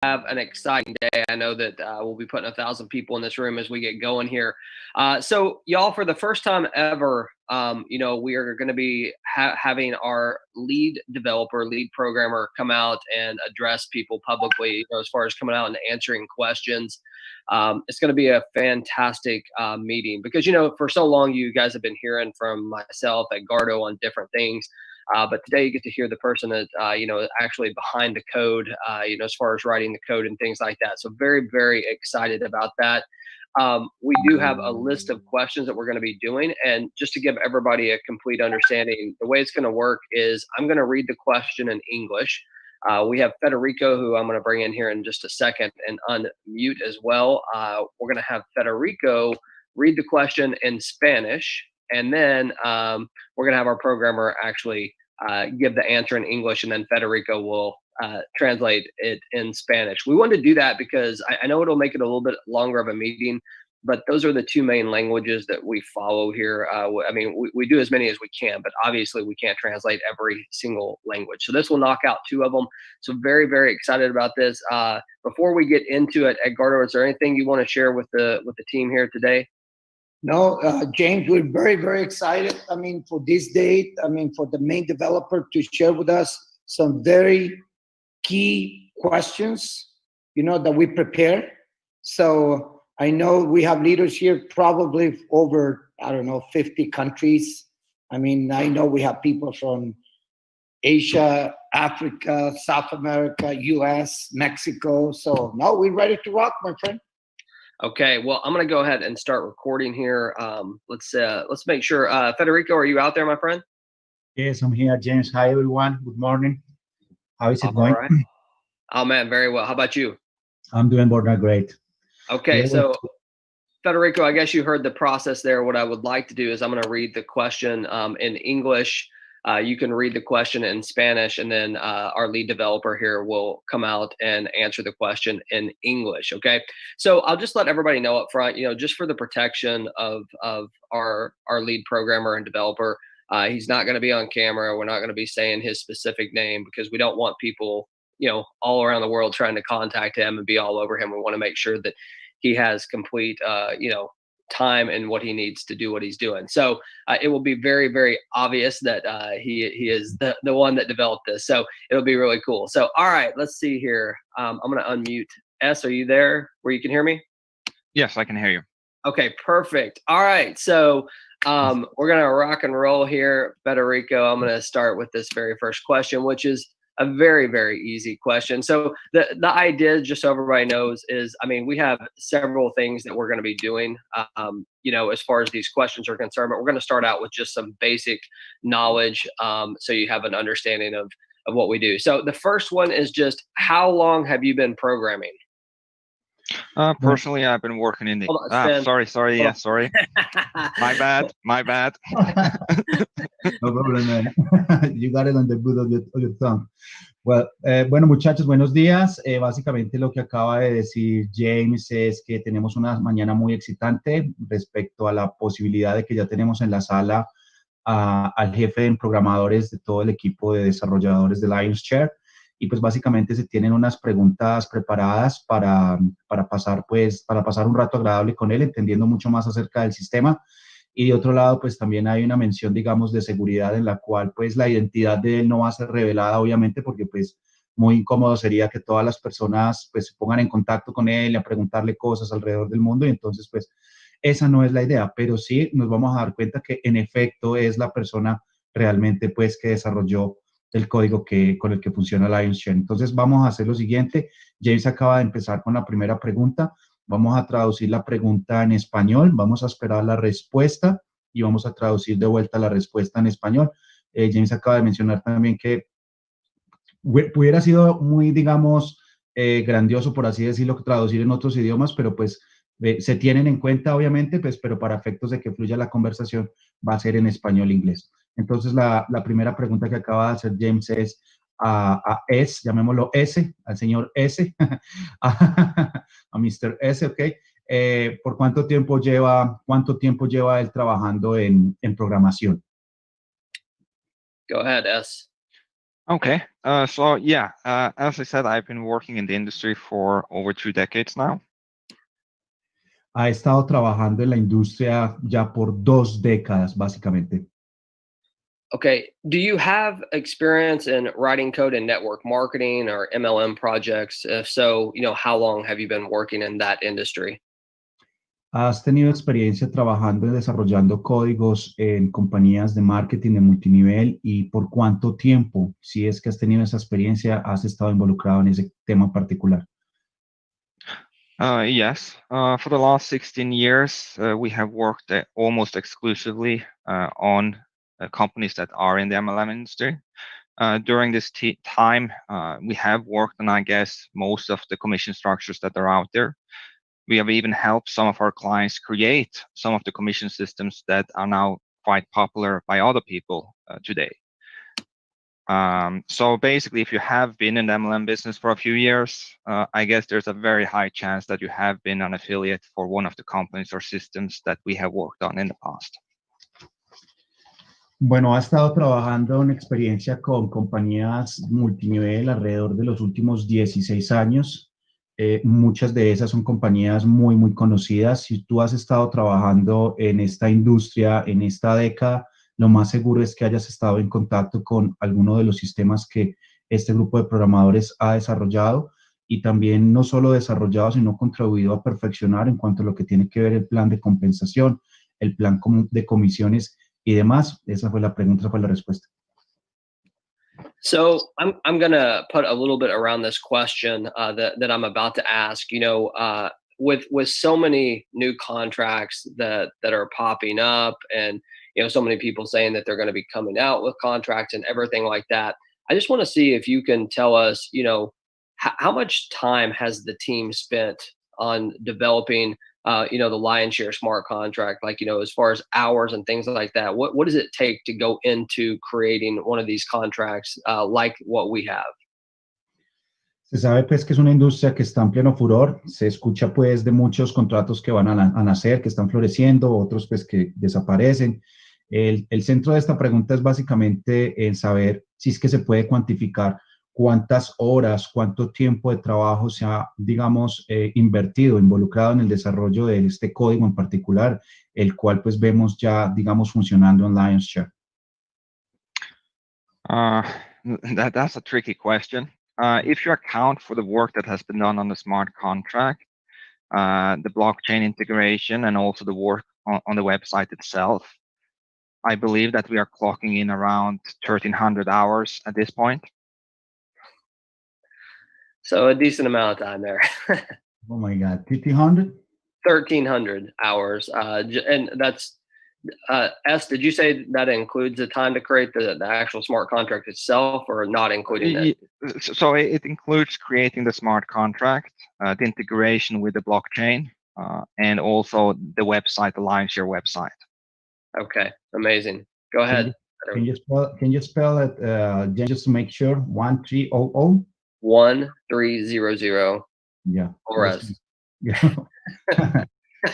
have an exciting day. I know that we'll be putting 1,000 people in this room as we get going here. So, y'all, for the first time ever, we are going to be having our lead developer, lead programmer come out and address people publicly, as far as coming out and answering questions. It's going to be a fantastic meeting because, for so long, you guys have been hearing from myself at Gardo on different things. But today you get to hear the person that, actually behind the code, as far as writing the code and things like that. So very, very excited about that. We do have a list of questions that we're going to be doing. And just to give everybody a complete understanding, the way it's going to work is I'm going to read the question in English. We have Federico, who I'm going to bring in here in just a second and unmute as well. We're going to have Federico read the question in Spanish. And then we're going to have our programmer actually give the answer in English, and then Federico will translate it in Spanish. We wanted to do that because I know it'll make it a little bit longer of a meeting, but those are the two main languages that we follow here. We do as many as we can, but obviously we can't translate every single language. So this will knock out two of them. So very, very excited about this. Before we get into it, Edgardo, is there anything you want to share with the team here today? No, James, we're very, very excited. For this date, for the main developer to share with us some very key questions, that we prepare. So I know we have leaders here probably over, 50 countries. I know we have people from Asia, Africa, South America, US, Mexico. So no, we're ready to rock, my friend. Okay, well, I'm going to go ahead and start recording here. Let's make sure. Federico, are you out there, my friend? Yes, I'm here, James. Hi, everyone. Good morning. How is it going? Right. Oh, man, very well. How about you? I'm doing great. Okay, so Federico, I guess you heard the process there. What I would like to do is I'm going to read the question in English. You can read the question in Spanish, and then our lead developer here will come out and answer the question in English. Okay, so I'll just let everybody know up front, just for the protection of our lead programmer and developer, he's not going to be on camera. We're not going to be saying his specific name because we don't want people, all around the world trying to contact him and be all over him. We want to make sure that he has complete, time and what he needs to do what he's doing. So it will be very, very obvious that he is the one that developed this. So it'll be really cool. So, all right, let's see here. I'm going to unmute. S, are you there where you can hear me? Yes, I can hear you. Okay, perfect. All right. So we're going to rock and roll here. Federico, I'm going to start with this very first question, which is a very, very easy question. So the idea, just so everybody knows, is, we have several things that we're going to be doing, as far as these questions are concerned, but we're going to start out with just some basic knowledge, so you have an understanding of what we do. So the first one is just, how long have you been programming? Personally, I've been working in the. Sorry. Yeah, sorry. My bad. No problem, man. You got it on the boot of your tongue. Well, bueno, muchachos, buenos días. Básicamente lo que acaba de decir James es que tenemos una mañana muy excitante respecto a la posibilidad de que ya tenemos en la sala al jefe de programadores de todo el equipo de desarrolladores de Share. Y pues básicamente se tienen unas preguntas preparadas para pasar un rato agradable con él, entendiendo mucho más acerca del sistema. Y de otro lado, pues también hay una mención, digamos, de seguridad en la cual pues la identidad de él no va a ser revelada, obviamente, porque pues muy incómodo sería que todas las personas pues se pongan en contacto con él y a preguntarle cosas alrededor del mundo. Y entonces pues esa no es la idea, pero sí nos vamos a dar cuenta que en efecto es la persona realmente pues que desarrolló el código con el que funciona Share. Entonces vamos a hacer lo siguiente. James acaba de empezar con la primera pregunta. Vamos a traducir la pregunta en español. Vamos a esperar la respuesta y vamos a traducir de vuelta la respuesta en español. James acaba de mencionar también que hubiera sido muy, digamos, grandioso, por así decirlo, traducir en otros idiomas, pero pues se tienen en cuenta, obviamente, pues, pero para efectos de que fluya la conversación va a ser en español-inglés. Entonces, la primera pregunta que acaba de hacer James es a S, llamémoslo S, al señor S, a Mr. S, ¿ok? ¿Por cuánto tiempo lleva él trabajando en programación? Go ahead, S. Okay. So yeah, as I said, I've been working in the industry for over 2 decades now. Ha estado trabajando en la industria ya por 2 décadas, básicamente. Okay. Do you have experience in writing code in network marketing or MLM projects? If so, how long have you been working in that industry? ¿Has tenido experiencia trabajando y desarrollando códigos en compañías de marketing de multinivel y por cuánto tiempo, si es que has tenido esa experiencia, has estado involucrado en ese tema particular? Yes. For the last 16 years, we have worked almost exclusively on companies that are in the MLM industry. During this time, we have worked on, I guess, most of the commission structures that are out there. We have even helped some of our clients create some of the commission systems that are now quite popular by other people today. So basically, if you have been in the MLM business for a few years, I guess there's a very high chance that you have been an affiliate for one of the companies or systems that we have worked on in the past. Bueno, ha estado trabajando en experiencia con compañías multinivel alrededor de los últimos 16 años. Muchas de esas son compañías muy, muy conocidas. Si tú has estado trabajando en esta industria, en esta década, lo más seguro es que hayas estado en contacto con alguno de los sistemas que este grupo de programadores ha desarrollado y también no solo desarrollado, sino contribuido a perfeccionar en cuanto a lo que tiene que ver el plan de compensación, el plan de comisiones y demás. Esa fue la pregunta, esa fue la respuesta. So I'm gonna put a little bit around this question that I'm about to ask. With so many new contracts that are popping up, and so many people saying that they're going to be coming out with contracts and everything like that. I just want to see if you can tell us, how much time has the team spent on developing the lion's share smart contract, like, as far as hours and things like that. What does it take to go into creating one of these contracts like what we have? Se sabe pues que es una industria que está en pleno furor. Se escucha pues de muchos contratos que van a nacer, que están floreciendo, otros pues que desaparecen. El centro de esta pregunta es básicamente en saber si es que se puede cuantificar cuántas horas, cuánto tiempo de trabajo se ha, digamos, invertido, involucrado en el desarrollo de este código en particular, el cual pues vemos ya, digamos, funcionando en Lion's Share. That's a tricky question. If you account for the work that has been done on the smart contract, the blockchain integration, and also the work on the website itself, I believe that we are clocking in around 1,300 hours at this point. So a decent amount of time there. Oh my God, 1,500? 1,300 hours. And that's, did you say that includes the time to create the actual smart contract itself, or not including that? So it includes creating the smart contract, the integration with the blockchain, and also the website, the Lion's Share website. Okay, amazing. Go ahead. Can you spell it just to make sure? 1300? 1300. Yeah. For us. Yeah.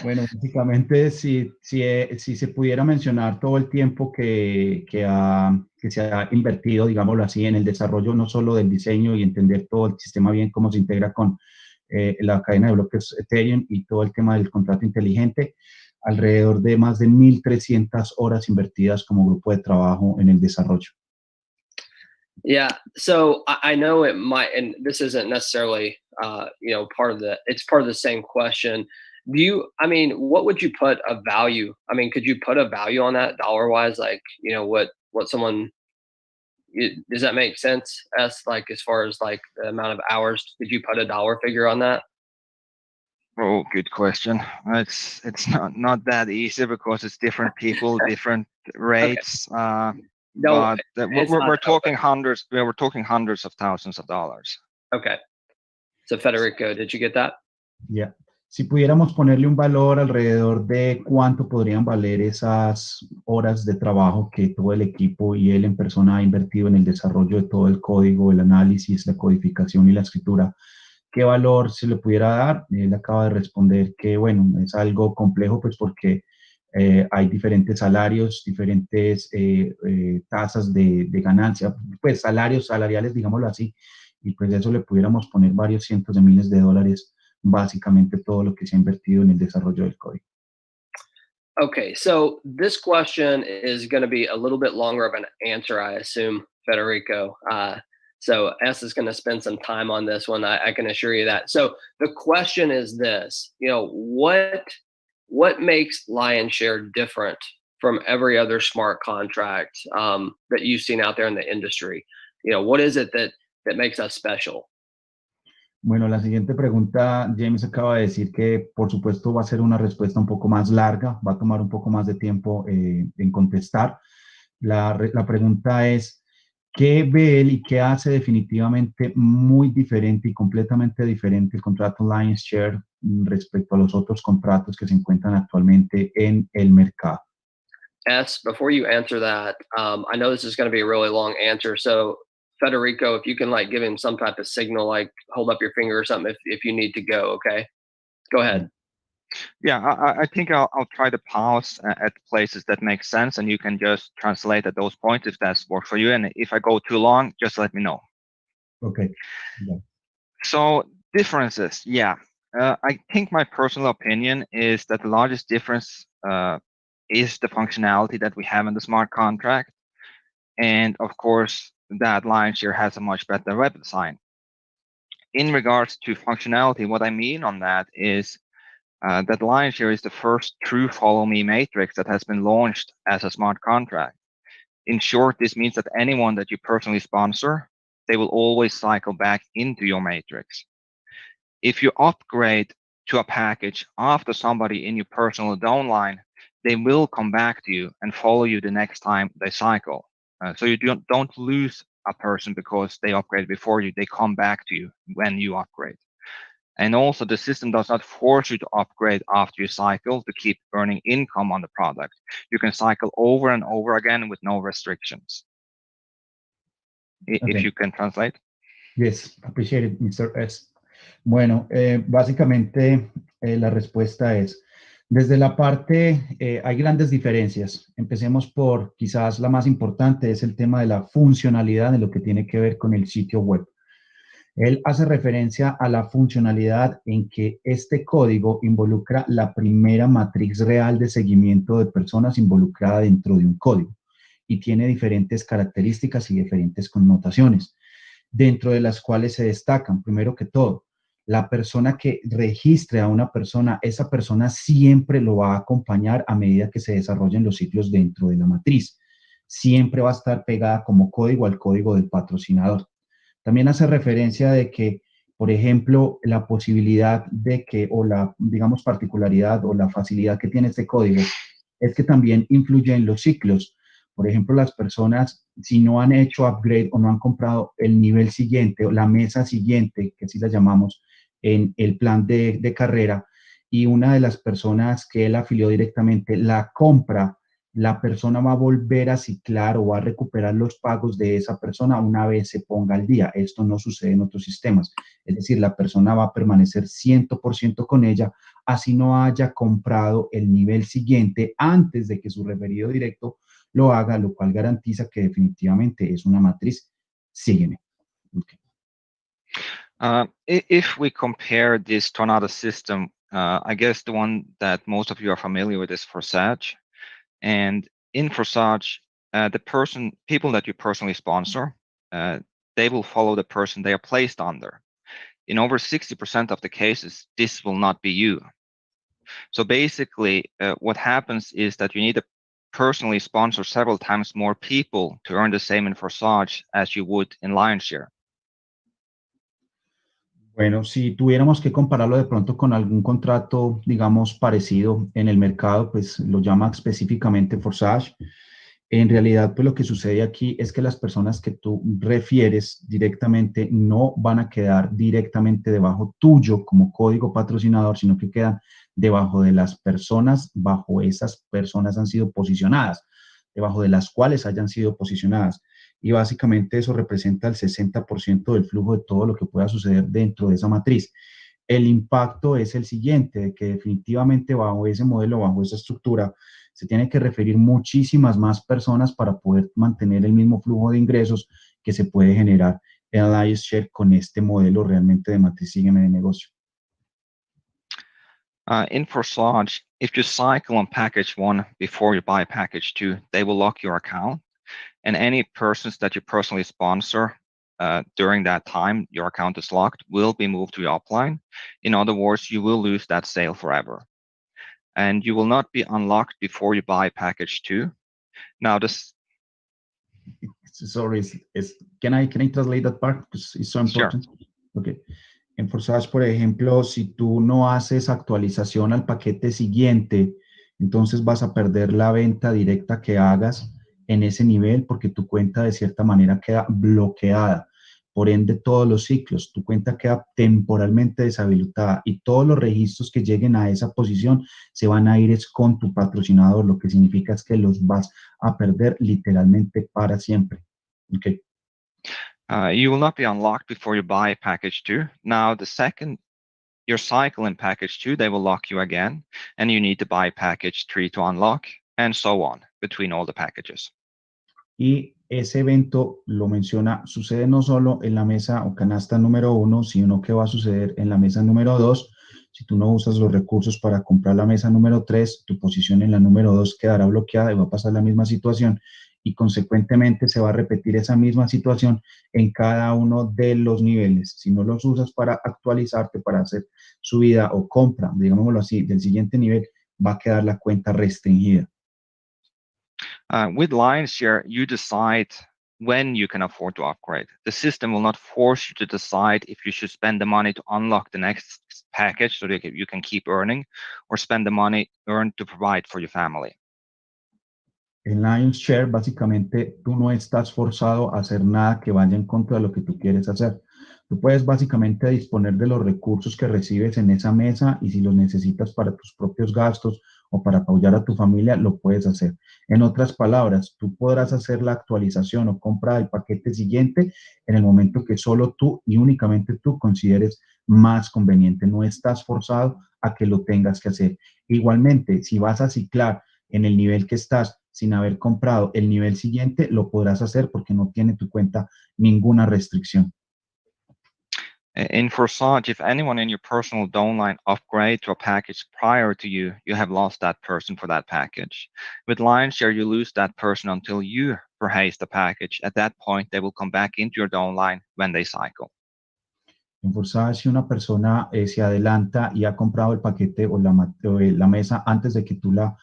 Bueno, básicamente, si se pudiera mencionar todo el tiempo que se ha invertido, digámoslo así, en el desarrollo no solo del diseño y entender todo el sistema bien, cómo se integra con la cadena de bloques Ethereum y todo el tema del contrato inteligente, alrededor de más de 1,300 horas invertidas como grupo de trabajo en el desarrollo. Yeah, so I know it might, and this isn't necessarily, it's part of the same question. What would you put a value? Could you put a value on that dollar wise? Like, what someone, does that make sense? As far as like the amount of hours, could you put a dollar figure on that? Oh, good question. It's not that easy because it's different people, different rates. Okay. No, we're talking hundreds. We're talking hundreds of thousands of dollars. Okay. So Federico, did you get that? Yeah. Si pudiéramos ponerle un valor alrededor de cuánto podrían valer esas horas de trabajo que todo el equipo y él en persona ha invertido en el desarrollo de todo el código, el análisis, la codificación y la escritura, ¿qué valor se le pudiera dar? Él acaba de responder que, bueno, es algo complejo, pues porque hay diferentes salarios, diferentes tasas de ganancia, pues salarios salariales, digámoslo así, y pues eso le pudiéramos poner varios cientos de miles de dólares, básicamente todo lo que se ha invertido en el desarrollo del código. Okay, so this question is going to be a little bit longer of an answer, I assume, Federico. So S is going to spend some time on this one. I can assure you that. So the question is this: what makes Lionshare different from every other smart contract that you've seen out there in the industry? What is it that makes us special? Bueno, la siguiente pregunta, James acaba de decir que por supuesto va a ser una respuesta un poco más larga, va a tomar un poco más de tiempo en contestar. La pregunta es, ¿qué ve él y qué hace definitivamente muy diferente y completamente diferente el contrato Lionshare respecto a los otros contratos que se encuentran actualmente en el mercado? S, before you answer that, I know this is going to be a really long answer. So Federico, if you can like give him some type of signal, like hold up your finger or something if you need to go, okay? Go ahead. Yeah, I think I'll try to pause at places that make sense, and you can just translate at those points if that's works for you. And if I go too long, just let me know. Okay. Yeah. So differences, yeah. I think my personal opinion is that the largest difference is the functionality that we have in the smart contract. And of course, that Lionshare has a much better web design. In regards to functionality, what I mean on that is that Lionshare is the first true follow me matrix that has been launched as a smart contract. In short, this means that anyone that you personally sponsor, they will always cycle back into your matrix. If you upgrade to a package after somebody in your personal downline, they will come back to you and follow you the next time they cycle. So you don't lose a person because they upgrade before you. They come back to you when you upgrade. And also the system does not force you to upgrade after you cycle to keep earning income on the product. You can cycle over and over again with no restrictions. Okay. If you can translate. Yes, appreciate it, Mr. S. Bueno, básicamente la respuesta es, desde la parte, hay grandes diferencias. Empecemos por quizás la más importante, es el tema de la funcionalidad de lo que tiene que ver con el sitio web. Él hace referencia a la funcionalidad en que este código involucra la primera matriz real de seguimiento de personas involucrada dentro de un código y tiene diferentes características y diferentes connotaciones, dentro de las cuales se destacan, primero que todo, la persona que registre a una persona, esa persona siempre lo va a acompañar a medida que se desarrollen los ciclos dentro de la matriz. Siempre va a estar pegada como código al código del patrocinador. También hace referencia de que, por ejemplo, la posibilidad de que, o la, digamos, particularidad o la facilidad que tiene este código es que también influye en los ciclos. Por ejemplo, las personas, si no han hecho upgrade o no han comprado el nivel siguiente o la mesa siguiente, que así la llamamos, en el plan de carrera, y una de las personas que él afilió directamente la compra, la persona va a volver a ciclar o va a recuperar los pagos de esa persona una vez se ponga al día. Esto no sucede en otros sistemas. Es decir, la persona va a permanecer 100% con ella, así no haya comprado el nivel siguiente antes de que su referido directo lo haga, lo cual garantiza que definitivamente es una matriz. Sígueme. Okay. If we compare this to another system, I guess the one that most of you are familiar with is Forsage. And in Forsage, people that you personally sponsor, they will follow the person they are placed under. In over 60% of the cases, this will not be you. So basically, what happens is that you need to personally sponsor several times more people to earn the same in Forsage as you would in Lionshare. Bueno, si tuviéramos que compararlo de pronto con algún contrato, digamos, parecido en el mercado, pues lo llama específicamente Forsage. En realidad, pues lo que sucede aquí es que las personas que tú refieres directamente no van a quedar directamente debajo tuyo como código patrocinador, sino que quedan debajo de las personas, bajo esas personas han sido posicionadas, debajo de las cuales hayan sido posicionadas. Y básicamente eso representa el 60% del flujo de todo lo que pueda suceder dentro de esa matriz. El impacto es el siguiente, de que definitivamente bajo ese modelo, bajo esa estructura, Se tiene que referir muchísimas más personas para poder mantener el mismo flujo de ingresos que se puede generar en Alliance Share con este modelo realmente de matriz de negocio. In Forsage, if you cycle on package 1 before you buy package 2, they will lock your account. And any persons that you personally sponsor during that time your account is locked will be moved to your upline. In other words, you will lose that sale forever. And you will not be unlocked before you buy package 2. Now this. Sorry, can I translate that part? Because it's so important. Sure. Okay. En Forsage, por ejemplo, si tú no haces actualización al paquete siguiente, entonces vas a perder la venta directa que hagas en ese nivel porque tu cuenta de cierta manera queda bloqueada. Por ende, todos los ciclos, tu cuenta queda temporalmente deshabilitada y todos los registros que lleguen a esa posición se van a ir con tu patrocinador, lo que significa es que los vas a perder literalmente para siempre. Okay. You will not be unlocked before you buy package 2. Now, the second your cycle in package 2, they will lock you again, and you need to buy package 3 to unlock, and so on between all the packages. Y ese evento lo menciona, sucede no solo en la mesa o canasta número 1, sino que va a suceder en la mesa número 2. Si tú no usas los recursos para comprar la mesa número 3, tu posición en la número 2 quedará bloqueada y va a pasar la misma situación y consecuentemente se va a repetir esa misma situación en cada uno de los niveles. Si no los usas para actualizarte, para hacer subida o compra, digámoslo así, del siguiente nivel, va a quedar la cuenta restringida. With LionShare, you decide when you can afford to upgrade. The system will not force you to decide if you should spend the money to unlock the next package so that you can keep earning, or spend the money earned to provide for your family. En LionShare, básicamente, tú no estás forzado a hacer nada que vaya en contra de lo que tú quieres hacer. Tú puedes básicamente disponer de los recursos que recibes en esa mesa y si los necesitas para tus propios gastos o para apoyar a tu familia, lo puedes hacer. En otras palabras, tú podrás hacer la actualización o compra del paquete siguiente en el momento que solo tú y únicamente tú consideres más conveniente. No estás forzado a que lo tengas que hacer. Igualmente, si vas a ciclar en el nivel que estás sin haber comprado el nivel siguiente, lo podrás hacer porque no tiene tu cuenta ninguna restricción. In Forsage, if anyone in your personal downline upgrade to a package prior to you, you have lost that person for that package. With LionShare, you lose that person until you purchase the package. At that point, they will come back into your downline when they cycle. En Forsage, si una persona se adelanta y ha comprado el paquete o la mesa antes de que tú la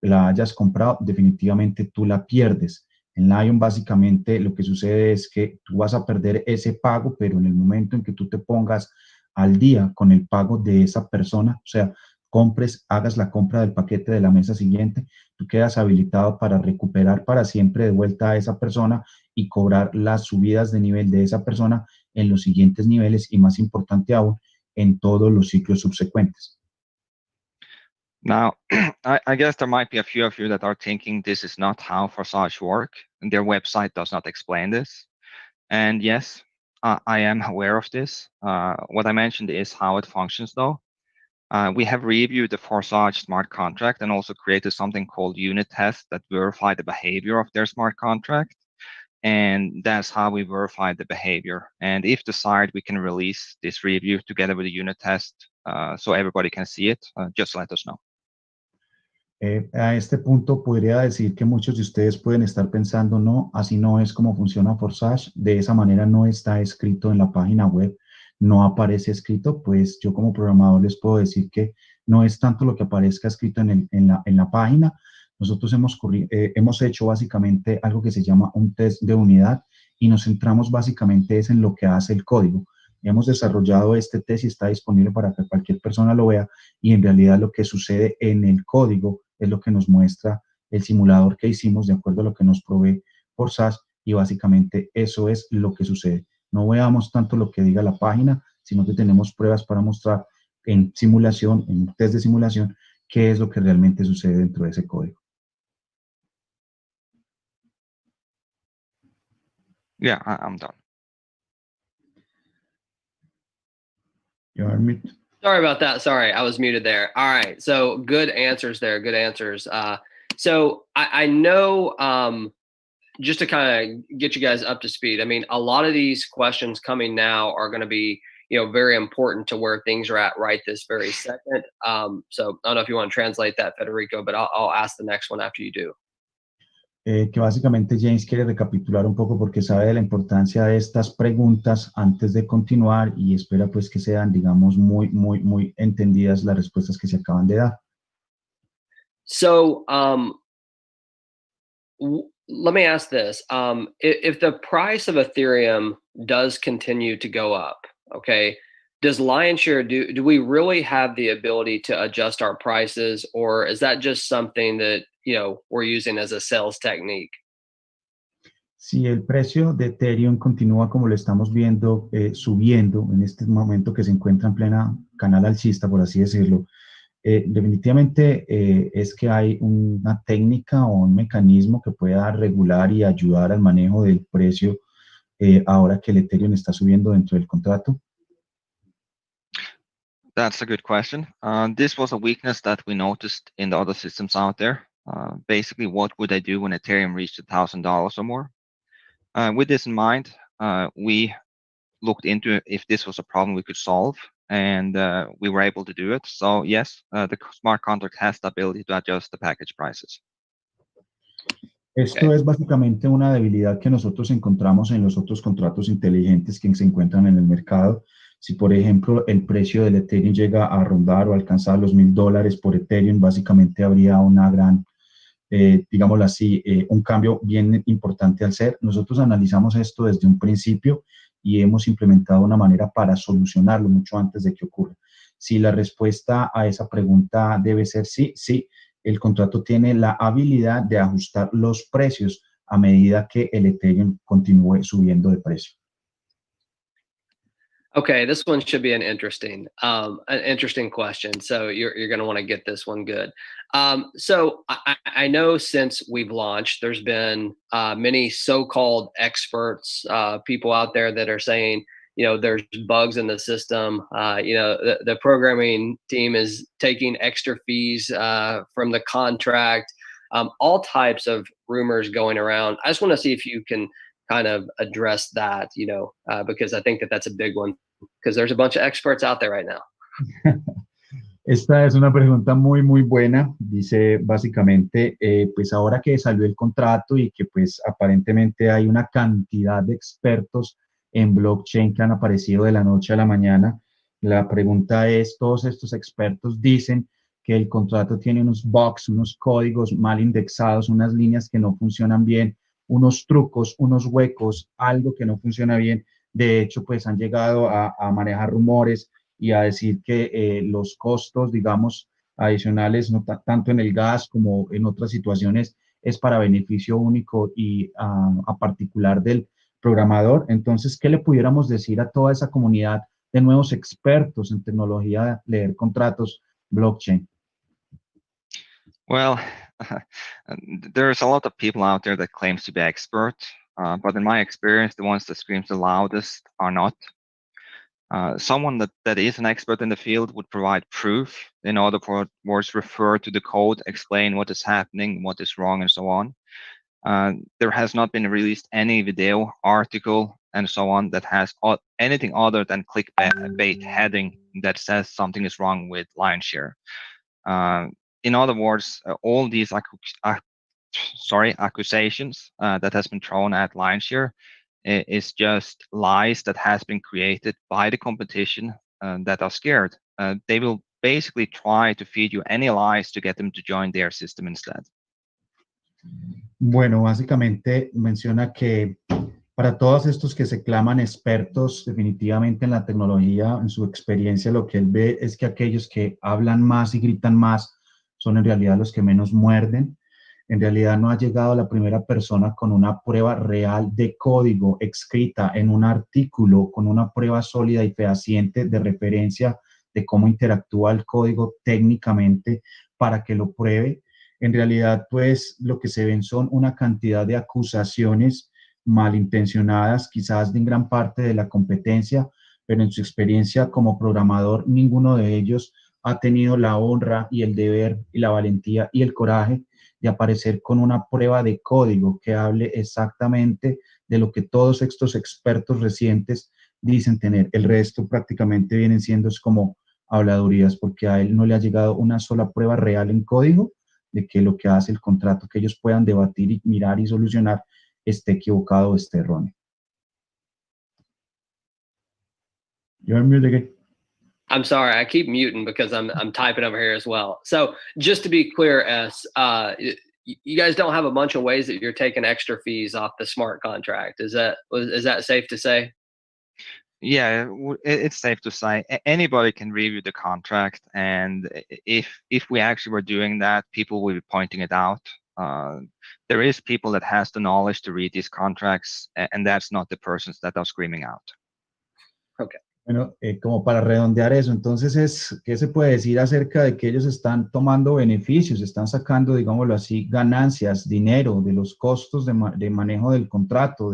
hayas comprado, definitivamente tú la pierdes. En Lion básicamente lo que sucede es que tú vas a perder ese pago, pero en el momento en que tú te pongas al día con el pago de esa persona, o sea, hagas la compra del paquete de la mesa siguiente, tú quedas habilitado para recuperar para siempre de vuelta a esa persona y cobrar las subidas de nivel de esa persona en los siguientes niveles y más importante aún, en todos los ciclos subsecuentes. Now, I guess there might be a few of you that are thinking this is not how Forsage work, and their website does not explain this. And yes, I am aware of this. What I mentioned is how it functions, though. We have reviewed the Forsage smart contract and also created something called unit tests that verify the behavior of their smart contract. And that's how we verify the behavior. And if desired, we can release this review together with the unit test so everybody can see it. Just let us know. A este punto podría decir que muchos de ustedes pueden estar pensando, no, así no es como funciona Forsage, de esa manera no está escrito en la página web, no aparece escrito, pues yo como programador les puedo decir que no es tanto lo que aparezca escrito en la página. Nosotros hemos hecho básicamente algo que se llama un test de unidad y nos centramos básicamente es en lo que hace el código. Hemos desarrollado este test y está disponible para que cualquier persona lo vea y en realidad lo que sucede en el código es lo que nos muestra el simulador que hicimos de acuerdo a lo que nos provee Forsage y básicamente eso es lo que sucede. No veamos tanto lo que diga la página, sino que tenemos pruebas para mostrar en simulación, en test de simulación, qué es lo que realmente sucede dentro de ese código. Yeah, I'm done. You are muted. Sorry about that. Sorry, I was muted there. All right. So good answers there. Good answers. So I know, just to kind of get you guys up to speed, I mean, a lot of these questions coming now are going to be, very important to where things are at right this very second. So I don't know if you want to translate that, Federico, but I'll ask the next one after you do. Que básicamente James quiere recapitular un poco porque sabe de la importancia de estas preguntas antes de continuar y espera pues que sean, digamos, muy entendidas las respuestas que se acaban de dar. So let me ask this. If the price of Ethereum does continue to go up, okay, does Lionshare, do we really have the ability to adjust our prices, or is that just something that, we're using as a sales technique? Si el precio de Ethereum continúa como lo estamos viendo, subiendo en este momento que se encuentra en plena canal alcista, por así decirlo, definitivamente es que hay una técnica o un mecanismo que pueda regular y ayudar al manejo del precio ahora que el Ethereum está subiendo dentro del contrato. That's a good question. This was a weakness that we noticed in the other systems out there. Basically, what would I do when Ethereum reached $1,000 or more? With this in mind, we looked into if this was a problem we could solve, and we were able to do it. So yes, the smart contract has the ability to adjust the package prices. Esto es básicamente una debilidad que nosotros encontramos en los otros contratos inteligentes que se encuentran en el mercado. Si, por ejemplo, el precio del Ethereum llega a rondar o alcanzar los $1,000 por Ethereum, básicamente habría una gran, digámoslo así, un cambio bien importante al ser. Nosotros analizamos esto desde un principio y hemos implementado una manera para solucionarlo mucho antes de que ocurra. Si la respuesta a esa pregunta debe ser sí, sí, el contrato tiene la habilidad de ajustar los precios a medida que el Ethereum continúe subiendo de precio. Okay, this one should be an interesting question. So you're going to want to get this one good. So I know since we've launched, there's been many so-called experts, people out there that are saying, there's bugs in the system. The programming team is taking extra fees from the contract. All types of rumors going around. I just want to see if you can kind of address that, because I think that that's a big one, because there's a bunch of experts out there right now. Esta es una pregunta muy buena. Dice básicamente, pues ahora que salió el contrato y que pues aparentemente hay una cantidad de expertos en blockchain que han aparecido de la noche a la mañana, la pregunta es, todos estos expertos dicen que el contrato tiene unos bugs, unos códigos mal indexados, unas líneas que no funcionan bien, unos trucos, unos huecos, algo que no funciona bien. De hecho, pues han llegado a manejar rumores y a decir que los costos, digamos, adicionales, no tanto en el gas como en otras situaciones, es para beneficio único y a particular del programador. Entonces, ¿qué le pudiéramos decir a toda esa comunidad de nuevos expertos en tecnología de leer contratos blockchain? Well, there's a lot of people out there that claims to be expert, but in my experience, the ones that screams the loudest are not. Someone that is an expert in the field would provide proof, in other words, refer to the code, explain what is happening, what is wrong, and so on. There has not been released any video, article, and so on that has anything other than clickbait heading that says something is wrong with Lionshare. In other words, all these accusations that has been thrown at Lionshare is just lies that has been created by the competition that are scared. They will basically try to feed you any lies to get them to join their system instead. Bueno, básicamente menciona que para todos estos que se claman expertos definitivamente en la tecnología, en su experiencia, lo que él ve es que aquellos que hablan más y gritan más son en realidad los que menos muerden. En realidad no ha llegado la primera persona con una prueba real de código escrita en un artículo, con una prueba sólida y fehaciente de referencia de cómo interactúa el código técnicamente para que lo pruebe. En realidad, pues, lo que se ven son una cantidad de acusaciones malintencionadas, quizás de en gran parte de la competencia, pero en su experiencia como programador, ninguno de ellos ha tenido la honra y el deber y la valentía y el coraje de aparecer con una prueba de código que hable exactamente de lo que todos estos expertos recientes dicen tener. El resto prácticamente vienen siendo es como habladurías, porque a él no le ha llegado una sola prueba real en código de que lo que hace el contrato que ellos puedan debatir y mirar y solucionar esté equivocado o esté erróneo. You're muted. I'm sorry, I keep muting because I'm typing over here as well. So just to be clear, you guys don't have a bunch of ways that you're taking extra fees off the smart contract. Is that safe to say? Yeah, it's safe to say anybody can review the contract, and if we actually were doing that, people will be pointing it out. There is people that has the knowledge to read these contracts, and that's not the persons that are screaming out. Okay. Bueno, como para redondear eso, entonces, ¿qué se puede decir acerca de que ellos están tomando beneficios, están sacando, digámoslo así, ganancias, dinero de los costos de manejo del contrato,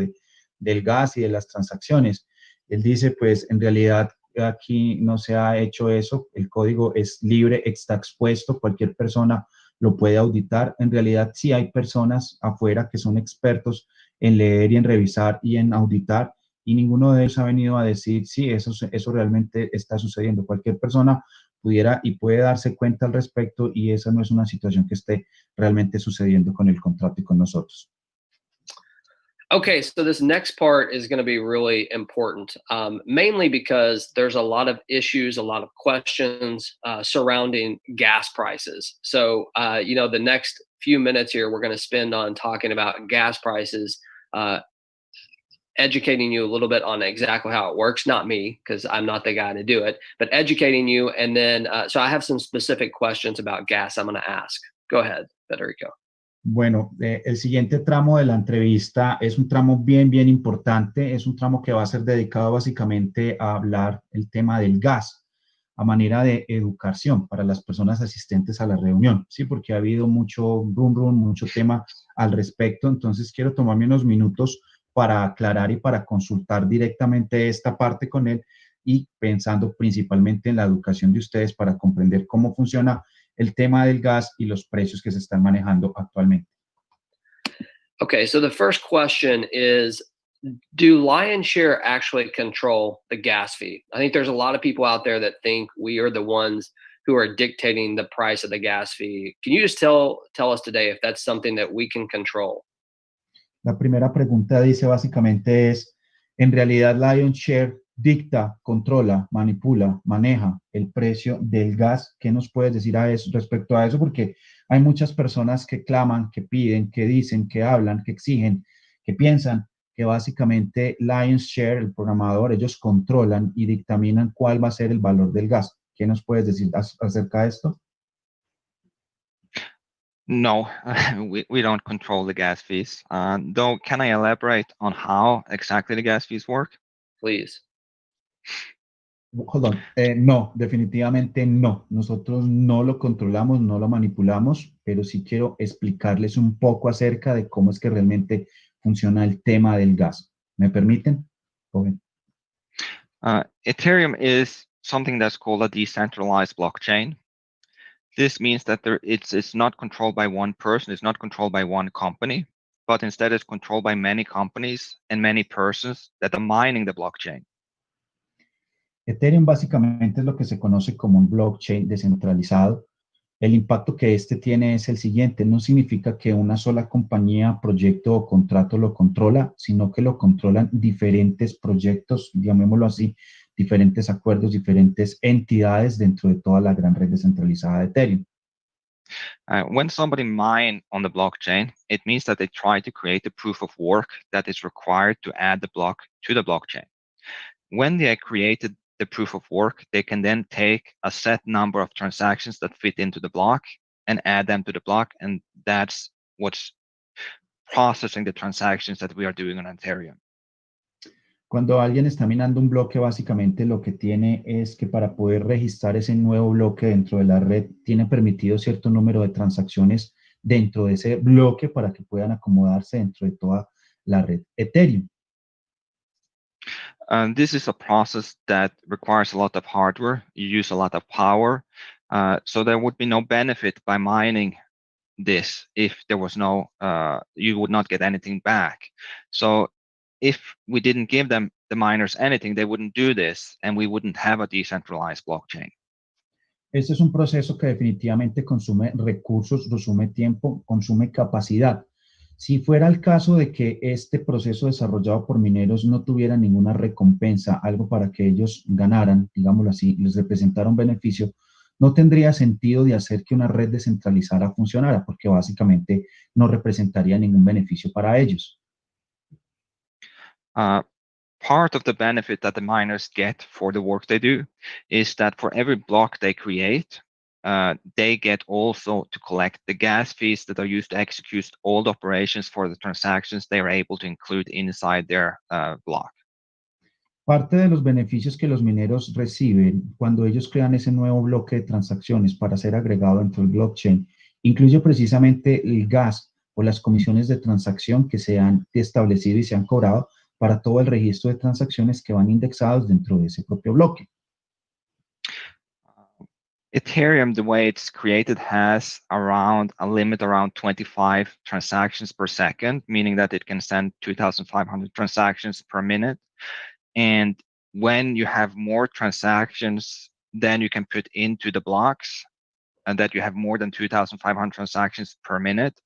del gas y de las transacciones? Él dice, pues, en realidad aquí no se ha hecho eso, el código es libre, está expuesto, cualquier persona lo puede auditar. En realidad sí hay personas afuera que son expertos en leer y en revisar y en auditar, y ninguno de ellos ha venido a decir, sí, eso realmente está sucediendo. Cualquier persona pudiera y puede darse cuenta al respecto, y esa no es una situación que esté realmente sucediendo con el contrato y con nosotros. Okay, so this next part is going to be really important, mainly because there's a lot of issues, a lot of questions surrounding gas prices. So, the next few minutes here, we're going to spend on talking about gas prices, educating you a little bit on exactly how it works. Not me, because I'm not the guy to do it, but educating you. And then, so I have some specific questions about gas I'm going to ask. Go ahead, Federico. Bueno, el siguiente tramo de la entrevista es un tramo bien, bien importante. Es un tramo que va a ser dedicado básicamente a hablar el tema del gas a manera de educación para las personas asistentes a la reunión, ¿sí? Porque ha habido mucho mucho tema al respecto. Entonces, quiero tomarme unos minutos para aclarar y para consultar directamente esta parte con él, y pensando principalmente en la educación de ustedes para comprender cómo funciona el tema del gas y los precios que se están manejando actualmente. Okay, so the first question is, do Lion Share actually control the gas fee? I think there's a lot of people out there that think we are the ones who are dictating the price of the gas fee. Can you just tell us today if that's something that we can control? La primera pregunta dice básicamente es, ¿en realidad Lion Share dicta, controla, manipula, maneja el precio del gas? ¿Qué nos puedes decir respecto a eso? Porque hay muchas personas que claman, que piden, que dicen, que hablan, que exigen, que piensan que básicamente Lion Share, el programador, ellos controlan y dictaminan cuál va a ser el valor del gas. ¿Qué nos puedes decir acerca de esto? No, we don't control the gas fees. Though, can I elaborate on how exactly the gas fees work? Please. Hold on. No, definitivamente no. Nosotros no lo controlamos, no lo manipulamos, pero sí quiero explicarles un poco acerca de cómo es que realmente funciona el tema del gas. ¿Me permiten? Okay. Ethereum is something that's called a decentralized blockchain. This means that it's not controlled by one person, it's not controlled by one company, but instead it's controlled by many companies and many persons that are mining the blockchain. Ethereum básicamente es lo que se conoce como un blockchain descentralizado. El impacto que este tiene es el siguiente: no significa que una sola compañía, proyecto o contrato lo controla, sino que lo controlan diferentes proyectos, llamémoslo así, diferentes acuerdos, diferentes entidades dentro de toda la gran red descentralizada de Ethereum. When somebody mine on the blockchain, it means that they try to create a proof of work that is required to add the block to the blockchain. When they created the proof of work, they can then take a set number of transactions that fit into the block and add them to the block, and that's what's processing the transactions that we are doing on Ethereum. Cuando alguien está minando un bloque, básicamente lo que tiene es que para poder registrar ese nuevo bloque dentro de la red, tiene permitido cierto número de transacciones dentro de ese bloque para que puedan acomodarse dentro de toda la red Ethereum. This is a process that requires a lot of hardware. You use a lot of power. So there would be no benefit by mining this if there was no, you would not get anything back. So if we didn't give them, the miners, anything, they wouldn't do this, and we wouldn't have a decentralized blockchain. Este es un proceso que definitivamente consume recursos, consume tiempo, consume capacidad. Si fuera el caso de que este proceso desarrollado por mineros no tuviera ninguna recompensa, algo para que ellos ganaran, digámoslo así, les representara un beneficio, no tendría sentido de hacer que una red descentralizada funcionara, porque básicamente no representaría ningún beneficio para ellos. Part of the benefit that the miners get for the work they do is that for every block they create, they get also to collect the gas fees that are used to execute all the operations for the transactions they are able to include inside their block. Parte de los beneficios que los mineros reciben cuando ellos crean ese nuevo bloque de transacciones para ser agregado dentro del blockchain incluye precisamente el gas o las comisiones de transacción que se han establecido y se han cobrado para todo el registro de transacciones que van indexados dentro de ese propio bloque. Ethereum, the way it's created, has around a limit around 25 transactions per second, meaning that it can send 2,500 transactions per minute. And when you have more transactions than you can put into the blocks, and that you have more than 2,500 transactions per minute,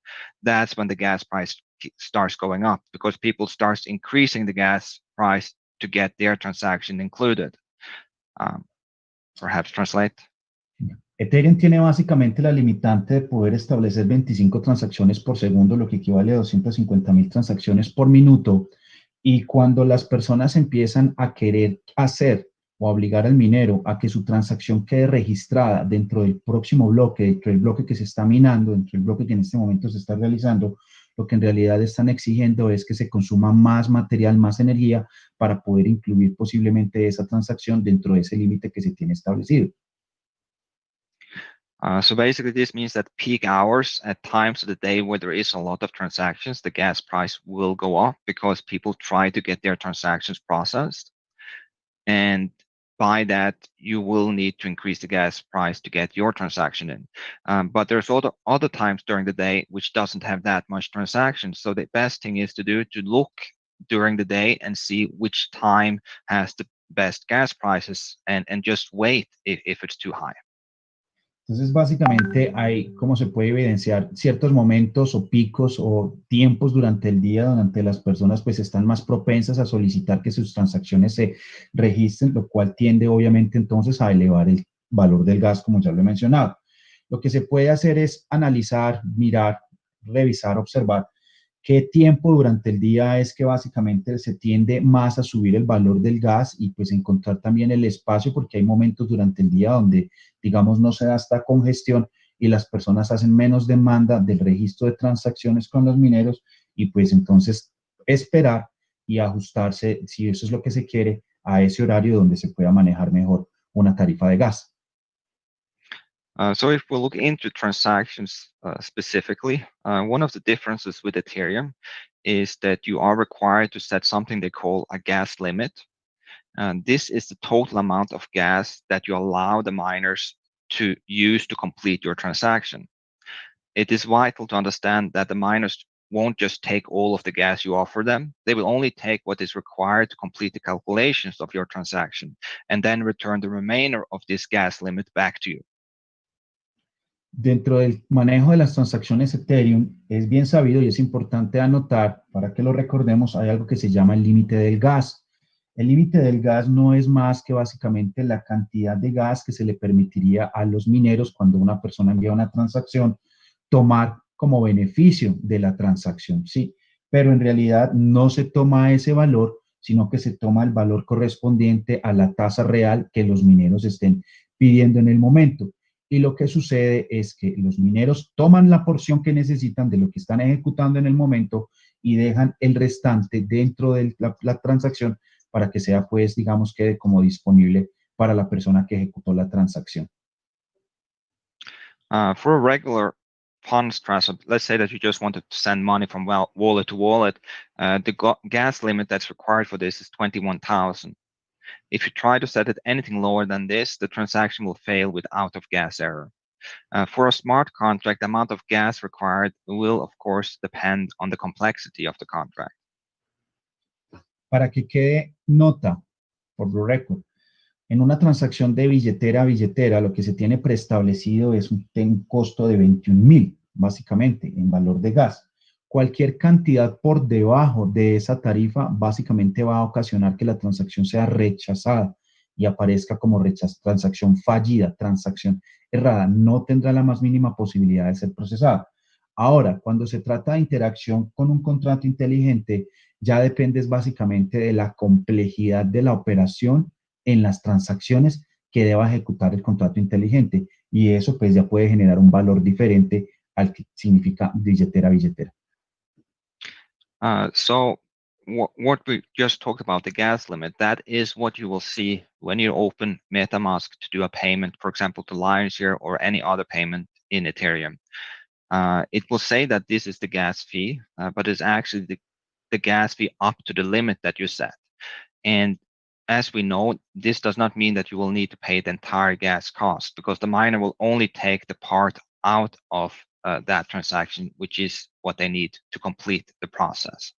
that's when the gas price starts going up, because people start increasing the gas price to get their transaction included. Perhaps translate. Ethereum tiene básicamente la limitante de poder establecer 25 transacciones por segundo, lo que equivale a 250,000 transacciones por minuto. Y cuando las personas empiezan a querer hacer o obligar al minero a que su transacción quede registrada dentro del próximo bloque, dentro del bloque que se está minando, dentro del bloque que en este momento se está realizando, lo que en realidad están exigiendo es que se consuma más material, más energía para poder incluir posiblemente esa transacción dentro de ese límite que se tiene establecido. So basically, this means that peak hours at times of the day where there is a lot of transactions, the gas price will go up because people try to get their transactions processed. And by that, you will need to increase the gas price to get your transaction in. But there's other times during the day which doesn't have that much transactions. So the best thing is to do to look during the day and see which time has the best gas prices and just wait if it's too high. Entonces, básicamente, hay, como se puede evidenciar, ciertos momentos o picos o tiempos durante el día donde las personas pues están más propensas a solicitar que sus transacciones se registren, lo cual tiende obviamente entonces a elevar el valor del gas, como ya lo he mencionado. Lo que se puede hacer es analizar, mirar, revisar, observar qué tiempo durante el día es que básicamente se tiende más a subir el valor del gas y pues encontrar también el espacio, porque hay momentos durante el día donde, digamos, no se da esta congestión y las personas hacen menos demanda del registro de transacciones con los mineros y pues entonces esperar y ajustarse, si eso es lo que se quiere, a ese horario donde se pueda manejar mejor una tarifa de gas. So if we look into transactions specifically, one of the differences with Ethereum is that you are required to set something they call a gas limit. And this is the total amount of gas that you allow the miners to use to complete your transaction. It is vital to understand that the miners won't just take all of the gas you offer them. They will only take what is required to complete the calculations of your transaction and then return the remainder of this gas limit back to you. Dentro del manejo de las transacciones Ethereum, es bien sabido y es importante anotar, para que lo recordemos, hay algo que se llama el límite del gas. El límite del gas no es más que básicamente la cantidad de gas que se le permitiría a los mineros cuando una persona envía una transacción tomar como beneficio de la transacción, ¿sí? Pero en realidad no se toma ese valor, sino que se toma el valor correspondiente a la tasa real que los mineros estén pidiendo en el momento. Y lo que sucede es que los mineros toman la porción que necesitan de lo que están ejecutando en el momento y dejan el restante dentro de la transacción para que sea, pues, digamos, quede como disponible para la persona que ejecutó la transacción. For a regular funds transfer, let's say that you just wanted to send money from wallet to wallet, the gas limit that's required for this is 21,000. If you try to set it anything lower than this, the transaction will fail with out-of-gas error. For a smart contract, the amount of gas required will, of course, depend on the complexity of the contract. Para que quede nota, por the record, en una transacción de billetera a billetera, lo que se tiene preestablecido es un costo de 21,000, básicamente, en valor de gas. Cualquier cantidad por debajo de esa tarifa, básicamente va a ocasionar que la transacción sea rechazada y aparezca como transacción fallida, transacción errada. No tendrá la más mínima posibilidad de ser procesada. Ahora, cuando se trata de interacción con un contrato inteligente, ya depende básicamente de la complejidad de la operación en las transacciones que deba ejecutar el contrato inteligente. Y eso pues ya puede generar un valor diferente al que significa billetera a billetera. So what we just talked about, the gas limit, that is what you will see when you open MetaMask to do a payment, for example, to Lionshare or any other payment in Ethereum. It will say that this is the gas fee, but it's actually the gas fee up to the limit that you set. And as we know, this does not mean that you will need to pay the entire gas cost, because the miner will only take the part out of that transaction, which is what they need to complete the process.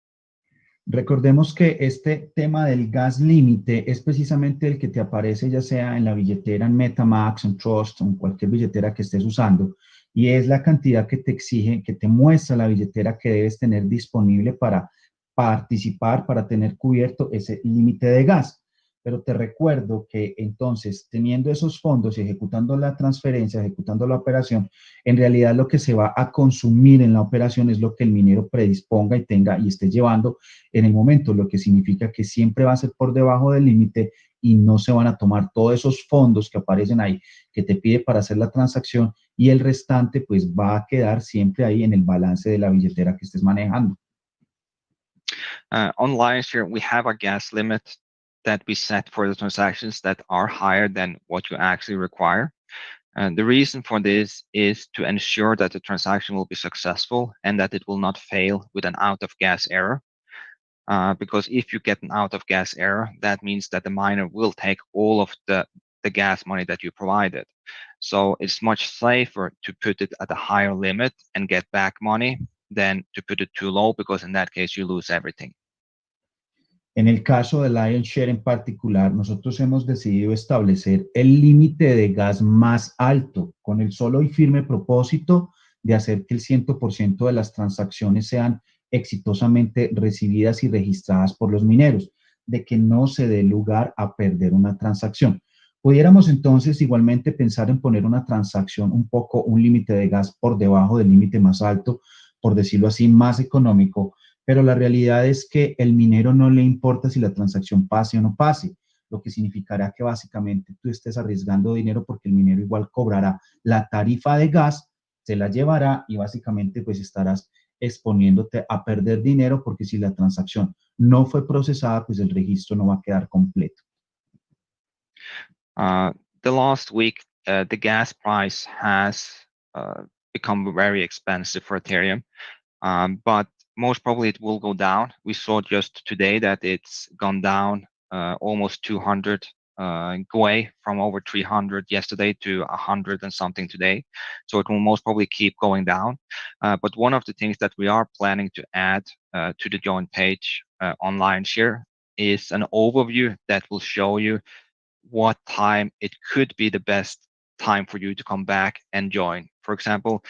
Recordemos que este tema del gas límite es precisamente el que te aparece ya sea en la billetera, en MetaMask, en Trust, en cualquier billetera que estés usando, y es la cantidad que te exige, que te muestra la billetera que debes tener disponible para participar, para tener cubierto ese límite de gas. Pero te recuerdo que entonces, teniendo esos fondos y ejecutando la transferencia, ejecutando la operación, en realidad lo que se va a consumir en la operación es lo que el minero predisponga y tenga y esté llevando en el momento, lo que significa que siempre va a ser por debajo del límite y no se van a tomar todos esos fondos que aparecen ahí, que te pide para hacer la transacción, y el restante pues va a quedar siempre ahí en el balance de la billetera que estés manejando. On Lionshare, we have a gas limit that we set for the transactions that are higher than what you actually require. And the reason for this is to ensure that the transaction will be successful and that it will not fail with an out-of-gas error. Because if you get an out-of-gas error, that means that the miner will take all of the gas money that you provided. So it's much safer to put it at a higher limit and get back money than to put it too low, because in that case you lose everything. En el caso de Lionshare en particular, nosotros hemos decidido establecer el límite de gas más alto con el solo y firme propósito de hacer que el 100% de las transacciones sean exitosamente recibidas y registradas por los mineros, de que no se dé lugar a perder una transacción. Pudiéramos entonces igualmente pensar en poner una transacción un límite de gas por debajo del límite más alto, por decirlo así, más económico, pero la realidad es que el minero no le importa si la transacción pase o no pase, lo que significará que básicamente tú estés arriesgando dinero porque el minero igual cobrará la tarifa de gas, se la llevará y básicamente pues estarás exponiéndote a perder dinero, porque si la transacción no fue procesada, pues el registro no va a quedar completo. The last week, the gas price has become very expensive for Ethereum, but most probably it will go down. We saw just today that it's gone down almost 200 away from over 300 yesterday to 100 and something today. So it will most probably keep going down. But one of the things that we are planning to add to the join page on Lionshare is an overview that will show you what time it could be the best time for you to come back and join. For example,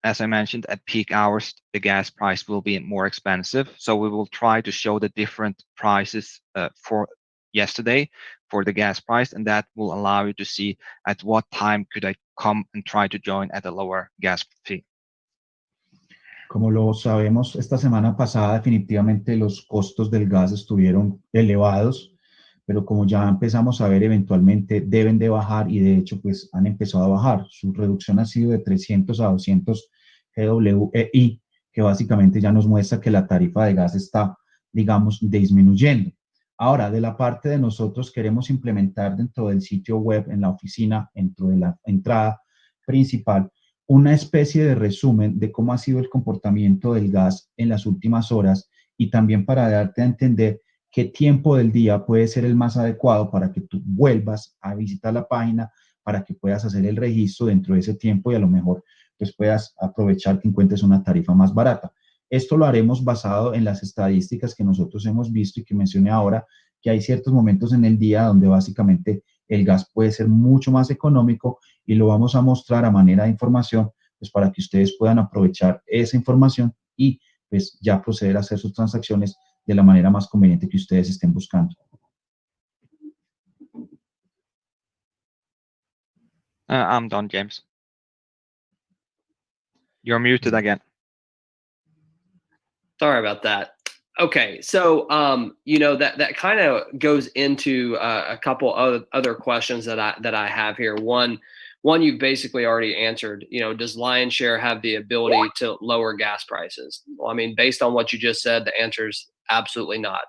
as I mentioned, at peak hours, the gas price will be more expensive. So we will try to show the different prices for yesterday for the gas price, and that will allow you to see at what time could I come and try to join at a lower gas fee. Como lo sabemos, esta semana pasada definitivamente los costos del gas estuvieron elevados, pero como ya empezamos a ver, eventualmente deben de bajar, y de hecho pues han empezado a bajar. Su reducción ha sido de 300 a 200 GWI, que básicamente ya nos muestra que la tarifa de gas está, digamos, disminuyendo. Ahora, de la parte de nosotros, queremos implementar dentro del sitio web, en la oficina, dentro de la entrada principal, una especie de resumen de cómo ha sido el comportamiento del gas en las últimas horas, y también para darte a entender qué tiempo del día puede ser el más adecuado para que tú vuelvas a visitar la página, para que puedas hacer el registro dentro de ese tiempo y a lo mejor pues puedas aprovechar que encuentres una tarifa más barata. Esto lo haremos basado en las estadísticas que nosotros hemos visto y que mencioné ahora, que hay ciertos momentos en el día donde básicamente el gas puede ser mucho más económico y lo vamos a mostrar a manera de información, pues para que ustedes puedan aprovechar esa información y pues ya proceder a hacer sus transacciones de la manera más conveniente que ustedes estén buscando. I'm done, James. You're muted again. Sorry about that. Okay, so that kind of goes into a couple other questions that I have here. One you've basically already answered. Does Lionshare have the ability to lower gas prices? Well, I mean, based on what you just said, the answer is absolutely not.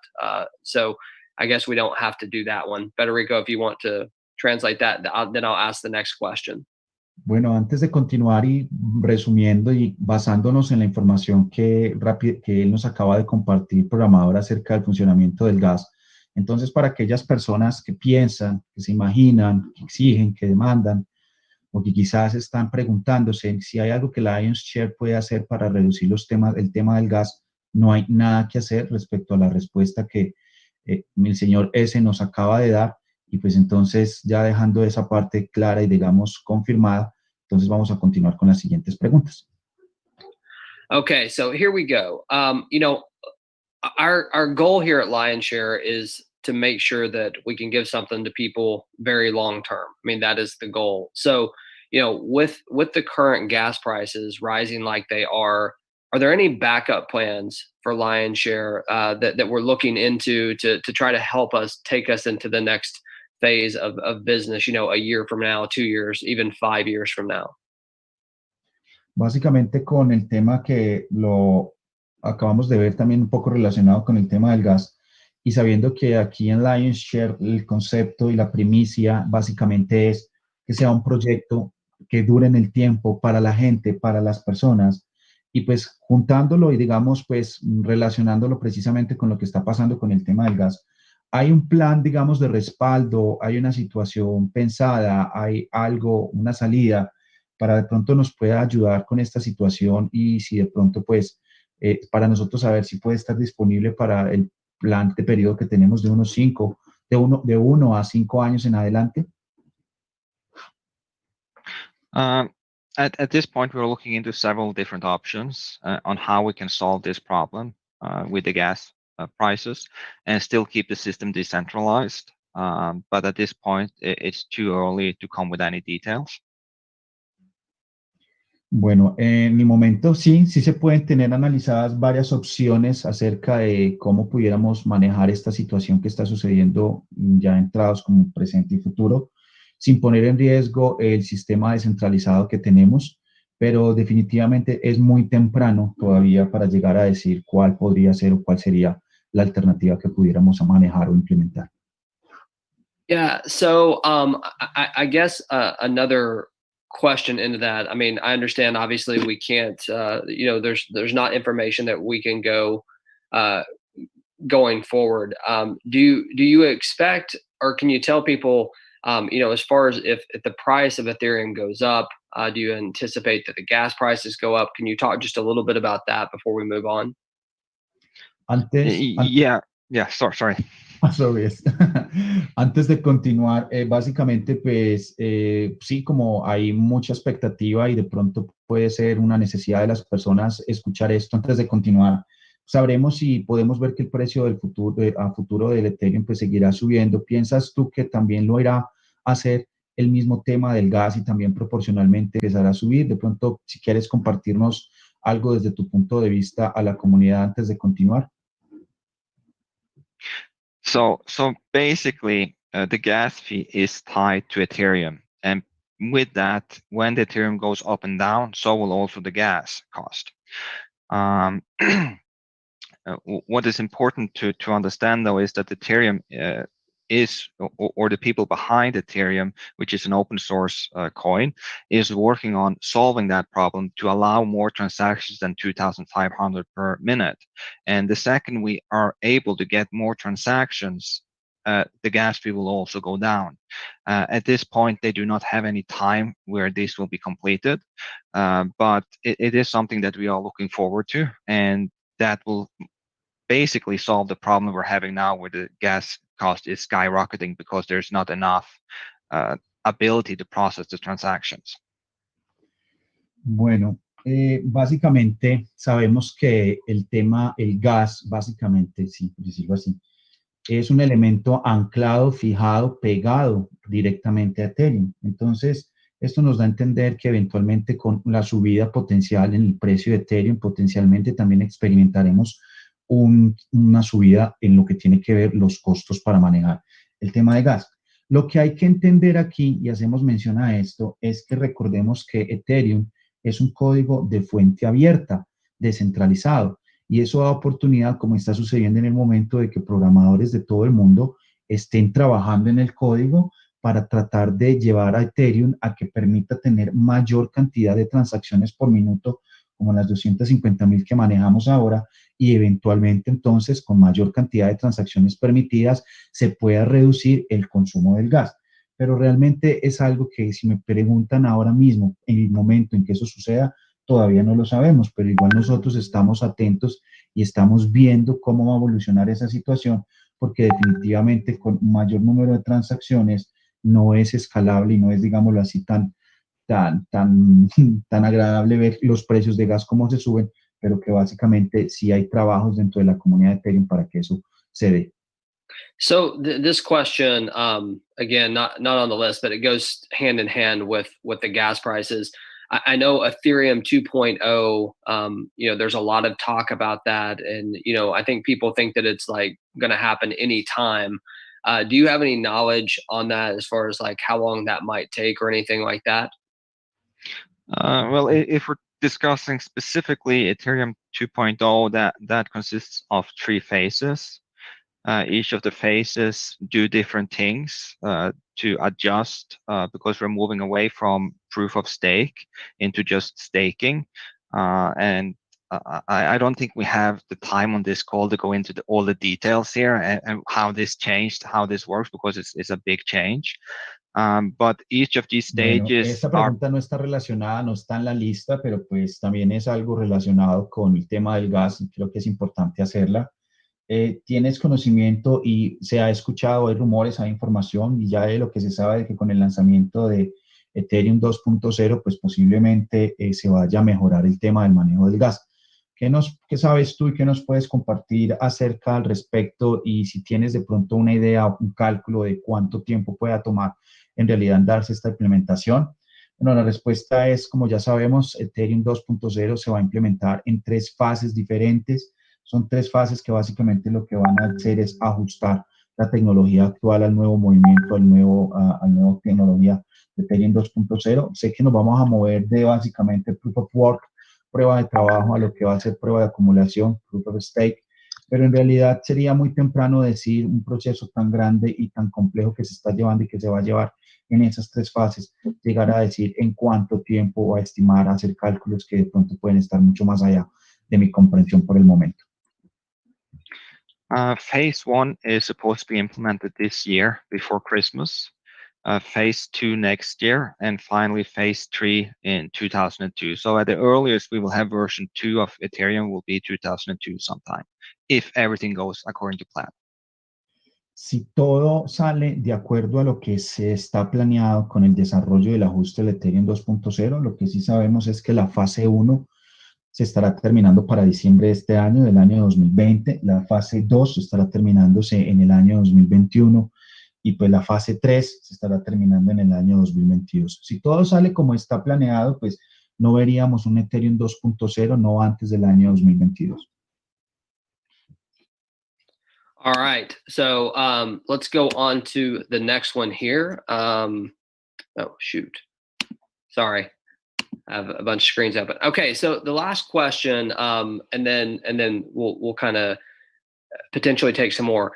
So I guess we don't have to do that one. Federico, if you want to translate that, then I'll ask the next question. Bueno, antes de continuar y resumiendo y basándonos en la información que él nos acaba de compartir, programador, acerca del funcionamiento del gas, entonces para aquellas personas que piensan, que se imaginan, que exigen, que demandan, o que quizás están preguntándose si hay algo que Lionshare puede hacer para reducir el tema del gas, no hay nada que hacer respecto a la respuesta que el señor S nos acaba de dar. Y pues entonces, ya dejando esa parte clara y digamos confirmada, entonces vamos a continuar con las siguientes preguntas. Okay, so here we go. Our goal here at Lionshare is to make sure that we can give something to people very long term. I mean, that is the goal. So, with the current gas prices rising like they are there any backup plans for Lionshare that we're looking into to try to help us take us into the next phase of business, a year from now, 2 years, even 5 years from now? Básicamente con el tema que lo acabamos de ver también un poco relacionado con el tema del gas y sabiendo que aquí en Lionshare el concepto y la primicia básicamente es que sea un proyecto que dure en el tiempo para la gente, para las personas y pues juntándolo y digamos pues relacionándolo precisamente con lo que está pasando con el tema del gas. Hay un plan, digamos, de respaldo, hay una situación pensada, hay algo, una salida para de pronto nos pueda ayudar con esta situación y si de pronto pues para nosotros saber si puede estar disponible para el plan de periodo que tenemos de de 1 a 5 años en adelante. At this point, we're looking into several different options on how we can solve this problem with the gas prices and still keep the system decentralized. But at this point, it's too early to come with any details. Bueno, en mi momento sí se pueden tener analizadas varias opciones acerca de cómo pudiéramos manejar esta situación que está sucediendo ya entrados como presente y futuro, sin poner en riesgo el sistema descentralizado que tenemos, pero definitivamente es muy temprano todavía para llegar a decir cuál podría ser o cuál sería la alternativa que pudiéramos manejar o implementar. Yeah, so I guess another question into that. I mean, I understand obviously we can't there's not information that we can go going forward. Do you expect, or can you tell people as far as if the price of Ethereum goes up, do you anticipate that the gas prices go up? Can you talk just a little bit about that before we move on? Sorry. Antes de continuar, básicamente, pues sí, como hay mucha expectativa y de pronto puede ser una necesidad de las personas escuchar esto antes de continuar, sabremos si podemos ver que el precio del futuro del Ethereum pues seguirá subiendo. ¿Piensas tú que también lo irá a hacer el mismo tema del gas y también proporcionalmente empezará a subir? De pronto, si quieres compartirnos algo desde tu punto de vista a la comunidad antes de continuar. So basically, the gas fee is tied to Ethereum, and with that, when the Ethereum goes up and down, so will also the gas cost. What is important to understand, though, is that Ethereum is, or the people behind Ethereum, which is an open source coin, is working on solving that problem to allow more transactions than 2,500 per minute. And the second we are able to get more transactions, the gas fee will also go down. At this point, they do not have any time where this will be completed, but it is something that we are looking forward to, and that will basically solve the problem we're having now where the gas cost is skyrocketing because there's not enough ability to process the transactions. Bueno, básicamente sabemos que el tema, el gas, básicamente, sí, por decirlo así, es un elemento anclado, fijado, pegado directamente a Ethereum. Entonces, esto nos da a entender que eventualmente con la subida potencial en el precio de Ethereum, potencialmente también experimentaremos una subida en lo que tiene que ver los costos para manejar el tema de gas. Lo que hay que entender aquí, y hacemos mención a esto, es que recordemos que Ethereum es un código de fuente abierta, descentralizado, y eso da oportunidad, como está sucediendo en el momento, de que programadores de todo el mundo estén trabajando en el código para tratar de llevar a Ethereum a que permita tener mayor cantidad de transacciones por minuto, como las 250.000 que manejamos ahora, y eventualmente entonces con mayor cantidad de transacciones permitidas se pueda reducir el consumo del gas. Pero realmente es algo que, si me preguntan ahora mismo, en el momento en que eso suceda, todavía no lo sabemos, pero igual nosotros estamos atentos y estamos viendo cómo va a evolucionar esa situación, porque definitivamente con mayor número de transacciones no es escalable y no es, digámoslo así, tan agradable ver los precios de gas cómo se suben, pero que básicamente sí hay trabajos dentro de la comunidad de Ethereum para que eso se dé. So this question, again, not on the list, but it goes hand in hand with the gas prices. I know Ethereum 2.0, there's a lot of talk about that, and I think people think that it's like going to happen anytime. Do you have any knowledge on that as far as like how long that might take or anything like that? Well, if we're discussing specifically Ethereum 2.0, that consists of 3 phases. Each of the phases do different things to adjust because we're moving away from proof of stake into just staking. And I don't think we have the time on this call to go into all the details here and how this changed, how this works, because it's a big change. But each of these Bueno, stages esta pregunta no está relacionada, no está en la lista, pero pues también es algo relacionado con el tema del gas y creo que es importante hacerla. Tienes conocimiento y se ha escuchado, hay rumores, hay información y ya de lo que se sabe de que con el lanzamiento de Ethereum 2.0 pues posiblemente se vaya a mejorar el tema del manejo del gas. ¿Qué sabes tú y qué nos puedes compartir acerca al respecto? Y si tienes de pronto una idea o un cálculo de cuánto tiempo pueda tomar en realidad darse esta implementación. Bueno, la respuesta es, como ya sabemos, Ethereum 2.0 se va a implementar en 3 fases diferentes. Son 3 fases que básicamente lo que van a hacer es ajustar la tecnología actual al nuevo movimiento, al nuevo tecnología de Ethereum 2.0. Sé que nos vamos a mover de básicamente Proof of Work, prueba de trabajo, a lo que va a ser prueba de acumulación, Proof of Stake, pero en realidad sería muy temprano decir un proceso tan grande y tan complejo que se está llevando y que se va a llevar en esas 3 fases, llegar a decir en cuánto tiempo o a estimar, a hacer cálculos que de pronto pueden estar mucho más allá de mi comprensión por el momento. Phase 1 is supposed to be implemented this year before Christmas. Phase 2 next year, and finally phase 3 in 2002. So at the earliest we will have version 2 of Ethereum will be 2002 sometime, if everything goes according to plan. Si todo sale de acuerdo a lo que se está planeado con el desarrollo del ajuste del Ethereum 2.0, lo que sí sabemos es que la fase 1 se estará terminando para diciembre de este año, del año 2020. La fase 2 estará terminándose en el año 2021 y pues la fase 3 se estará terminando en el año 2022. Si todo sale como está planeado, pues no veríamos un Ethereum 2.0 no antes del año 2022. All right, so let's go on to the next one here. Oh shoot, sorry, I have a bunch of screens open. Okay, so the last question, and then we'll kind of potentially take some more.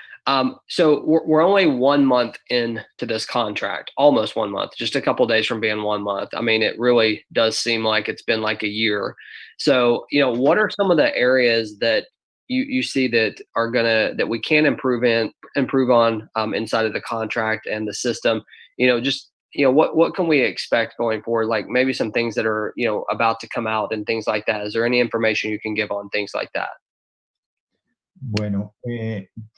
So we're only 1 month into this contract, almost 1 month, just a couple of days from being 1 month. I mean, it really does seem like it's been like a year. So, what are some of the areas that you see that are that we can improve on inside of the contract and the system? What can we expect going forward? Like maybe some things that are, about to come out and things like that. Is there any information you can give on things like that? Bueno,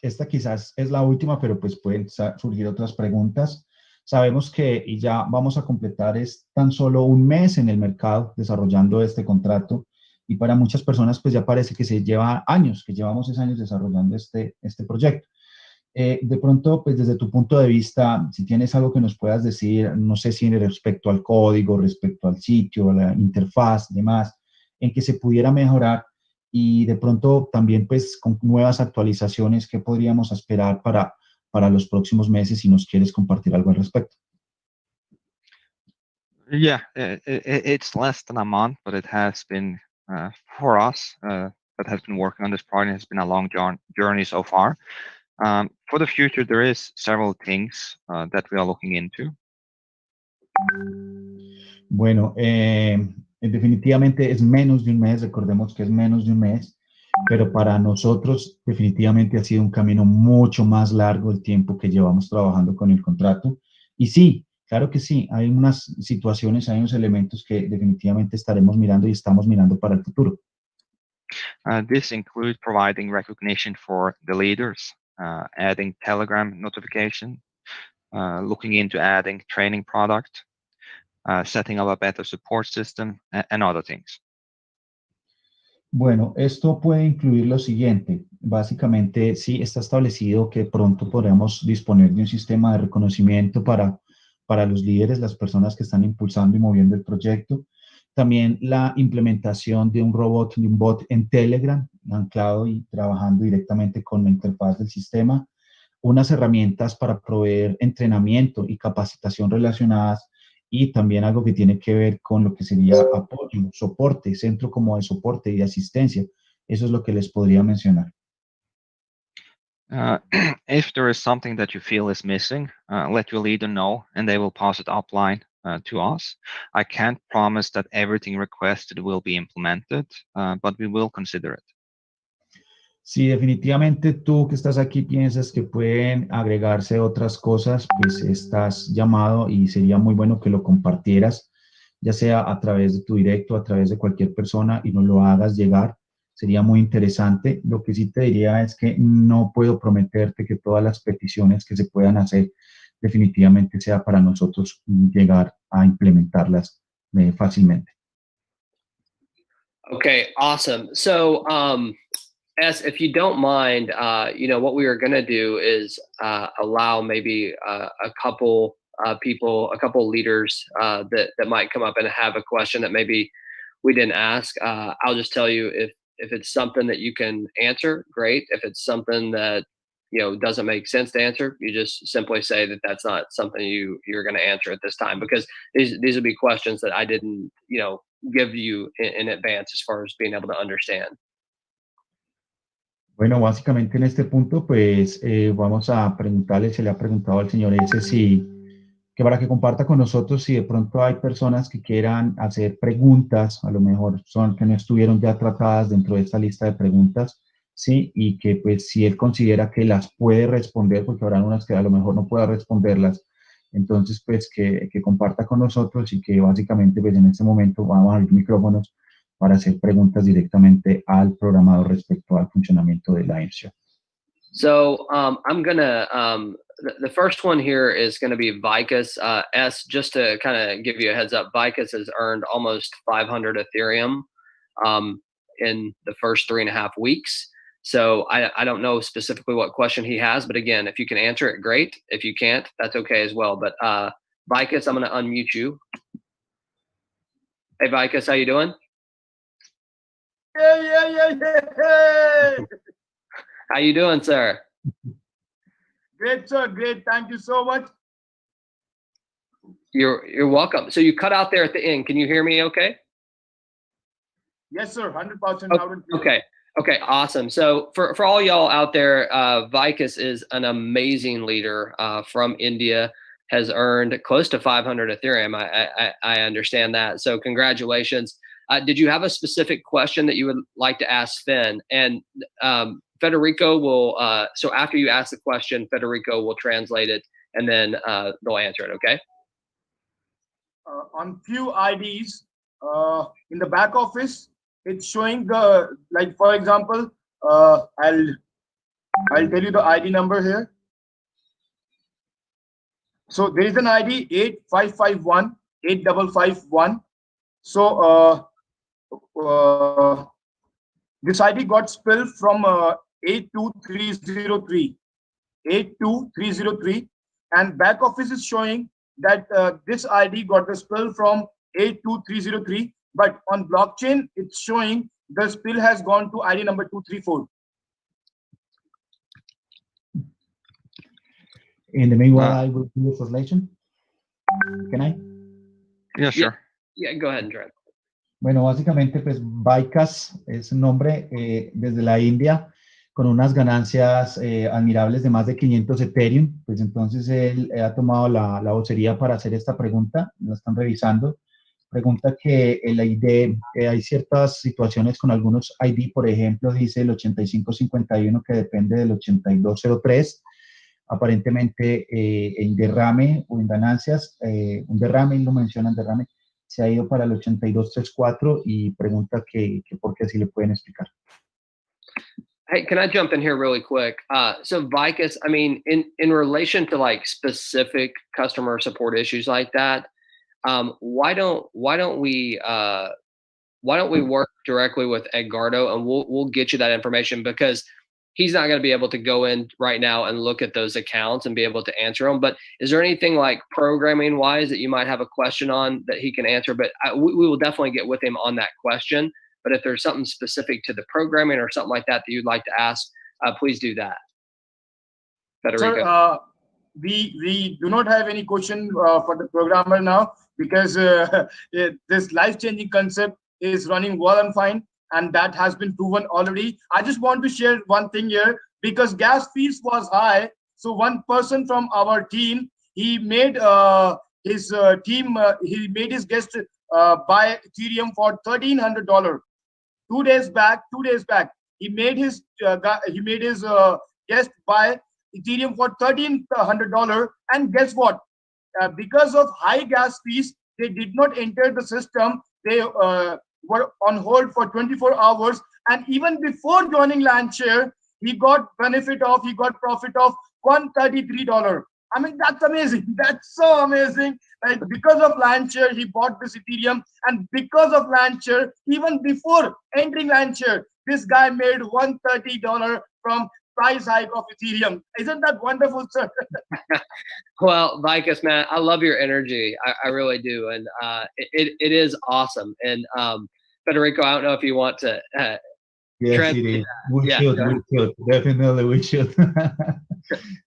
esta quizás es la última, pero pues pueden surgir otras preguntas. Sabemos que y ya vamos a completar es tan solo un mes en el mercado desarrollando este contrato y para muchas personas pues ya parece que se lleva años, que llevamos 6 años desarrollando este proyecto. De pronto, pues desde tu punto de vista, si tienes algo que nos puedas decir, no sé si respecto al código, respecto al sitio, a la interfaz, demás, en que se pudiera mejorar y de pronto también pues con nuevas actualizaciones, ¿qué podríamos esperar para los próximos meses si nos quieres compartir algo al respecto? Yeah, it's less than a month, but it has been for us that has been working on this project. It's been a long journey so far. For the future, there is several things that we are looking into. Bueno, definitivamente es menos de un mes, recordemos que es menos de un mes, pero para nosotros definitivamente ha sido un camino mucho más largo el tiempo que llevamos trabajando con el contrato. Y sí, claro que sí, hay unas situaciones, hay unos elementos que definitivamente estaremos mirando y estamos mirando para el futuro. This includes providing recognition for the leaders, adding Telegram notification, looking into adding training product, setting up a better support system, and other things. Bueno, esto puede incluir lo siguiente. Básicamente, sí está establecido que pronto podremos disponer de un sistema de reconocimiento para los líderes, las personas que están impulsando y moviendo el proyecto. También la implementación de un robot, de un bot en Telegram, anclado y trabajando directamente con la interfaz del sistema. Unas herramientas para proveer entrenamiento y capacitación relacionadas y también algo que tiene que ver con lo que sería apoyo, soporte, centro como de soporte y de asistencia. Eso es lo que les podría mencionar. If there is something that you feel is missing, let your leader know and they will pass it upline to us. I can't promise that everything requested will be implemented, but we will consider it. Si definitivamente tú que estás aquí piensas que pueden agregarse otras cosas, pues estás llamado y sería muy bueno que lo compartieras, ya sea a través de tu directo, a través de cualquier persona y nos lo hagas llegar. Sería muy interesante. Lo que sí te diría es que no puedo prometerte que todas las peticiones que se puedan hacer definitivamente sea para nosotros llegar a implementarlas fácilmente. Okay, awesome. So, if you don't mind, what we are going to do is allow maybe a couple people, a couple leaders that might come up and have a question that maybe we didn't ask. I'll just tell you if it's something that you can answer, great. If it's something that doesn't make sense to answer, you just simply say that that's not something you're going to answer at this time, because these will be questions that I didn't give you in advance as far as being able to understand. Bueno, básicamente en este punto, pues vamos a preguntarle, se le ha preguntado al señor ese que para que comparta con nosotros si de pronto hay personas que quieran hacer preguntas, a lo mejor son que no estuvieron ya tratadas dentro de esta lista de preguntas, sí, y que pues si él considera que las puede responder, porque habrán unas que a lo mejor no pueda responderlas, entonces pues que comparta con nosotros y que básicamente pues en este momento vamos a abrir micrófonos para hacer preguntas directamente al programador respecto al funcionamiento de la IRSHA. So I'm gonna the first one here is going to be Vicus S. Just to kind of give you a heads up, Vicus has earned almost 500 Ethereum in the first 3.5 weeks. So I don't know specifically what question he has, but again, if you can answer it, great. If you can't, that's okay as well. But Vicus, I'm going to unmute you. Hey, Vicus, how you doing? Hey. How you doing, sir? Great, sir. Great. Thank you so much. You're welcome. So you cut out there at the end. Can you hear me okay? Yes, sir. 100% Okay. Okay, awesome. So for all y'all out there, Vikas is an amazing leader from India, has earned close to 500 Ethereum. I understand that. So congratulations. Did you have a specific question that you would like to ask Finn? And Federico will, so after you ask the question, Federico will translate it and then they'll answer it, okay? On few IDs in the back office, it's showing the, like for example, I'll tell you the ID number here. So there is an ID 8551 8551. So this ID got spilled from 82303 82303, and back office is showing that this ID got the spill from 82303, but on blockchain it's showing the spill has gone to ID number 234. In the meanwhile, I will do the translation. Can I? Yeah, sure. Yeah, go ahead and try. Bueno, básicamente, pues, Vikas es un nombre desde la India con unas ganancias admirables de más de 500 Ethereum. Pues entonces él ha tomado la vocería para hacer esta pregunta, la están revisando. Pregunta que el ID, hay ciertas situaciones con algunos ID, por ejemplo, dice el 8551 que depende del 8203. Aparentemente en derrame o en ganancias, un derrame, lo mencionan derrame, se ha ido para el 8234 y pregunta que por qué, si le pueden explicar. Hey, can I jump in here really quick? So Vikas, I mean, in relation to like specific customer support issues like that, why don't we work directly with Edgardo and we'll get you that information, because he's not going to be able to go in right now and look at those accounts and be able to answer them. But is there anything like programming wise that you might have a question on that he can answer? But we will definitely get with him on that question. But if there's something specific to the programming or something like that that you'd like to ask, please do that. Federico. Sir, we do not have any question for the programmer now, because this life-changing concept is running well and fine, and that has been proven already. I just want to share one thing here, because gas fees was high. So one person from our team, he made his guest buy Ethereum for $1,300. 2 days back, he made his guest buy Ethereum for $1,300, and guess what? Because of high gas fees, they did not enter the system. They were on hold for 24 hours, and even before joining Landshare, he got profit of $133. I mean, that's amazing. That's so amazing. Like, because of Landshare, he bought this Ethereum, and because of Landshare, even before entering Landshare, this guy made $130 from price hike of Ethereum. Isn't that wonderful, sir? Well, Vikas, man, I love your energy. I really do. And it is awesome. And Federico, I don't know if you want to Yes, it is. We should. Definitely we should.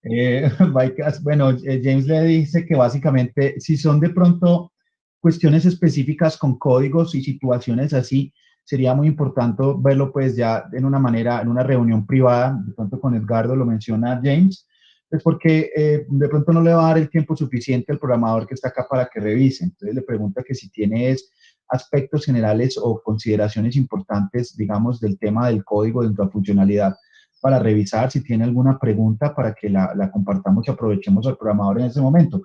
Vikas, bueno, James le dice que básicamente si son de pronto cuestiones específicas con códigos y situaciones así, sería muy importante verlo pues ya en una manera, en una reunión privada, de pronto con Edgardo, lo menciona James, pues porque de pronto no le va a dar el tiempo suficiente al programador que está acá para que revise. Entonces le pregunta que si tienes aspectos generales o consideraciones importantes, digamos, del tema del código dentro de la funcionalidad para revisar, si tiene alguna pregunta para que la compartamos y aprovechemos al programador en ese momento.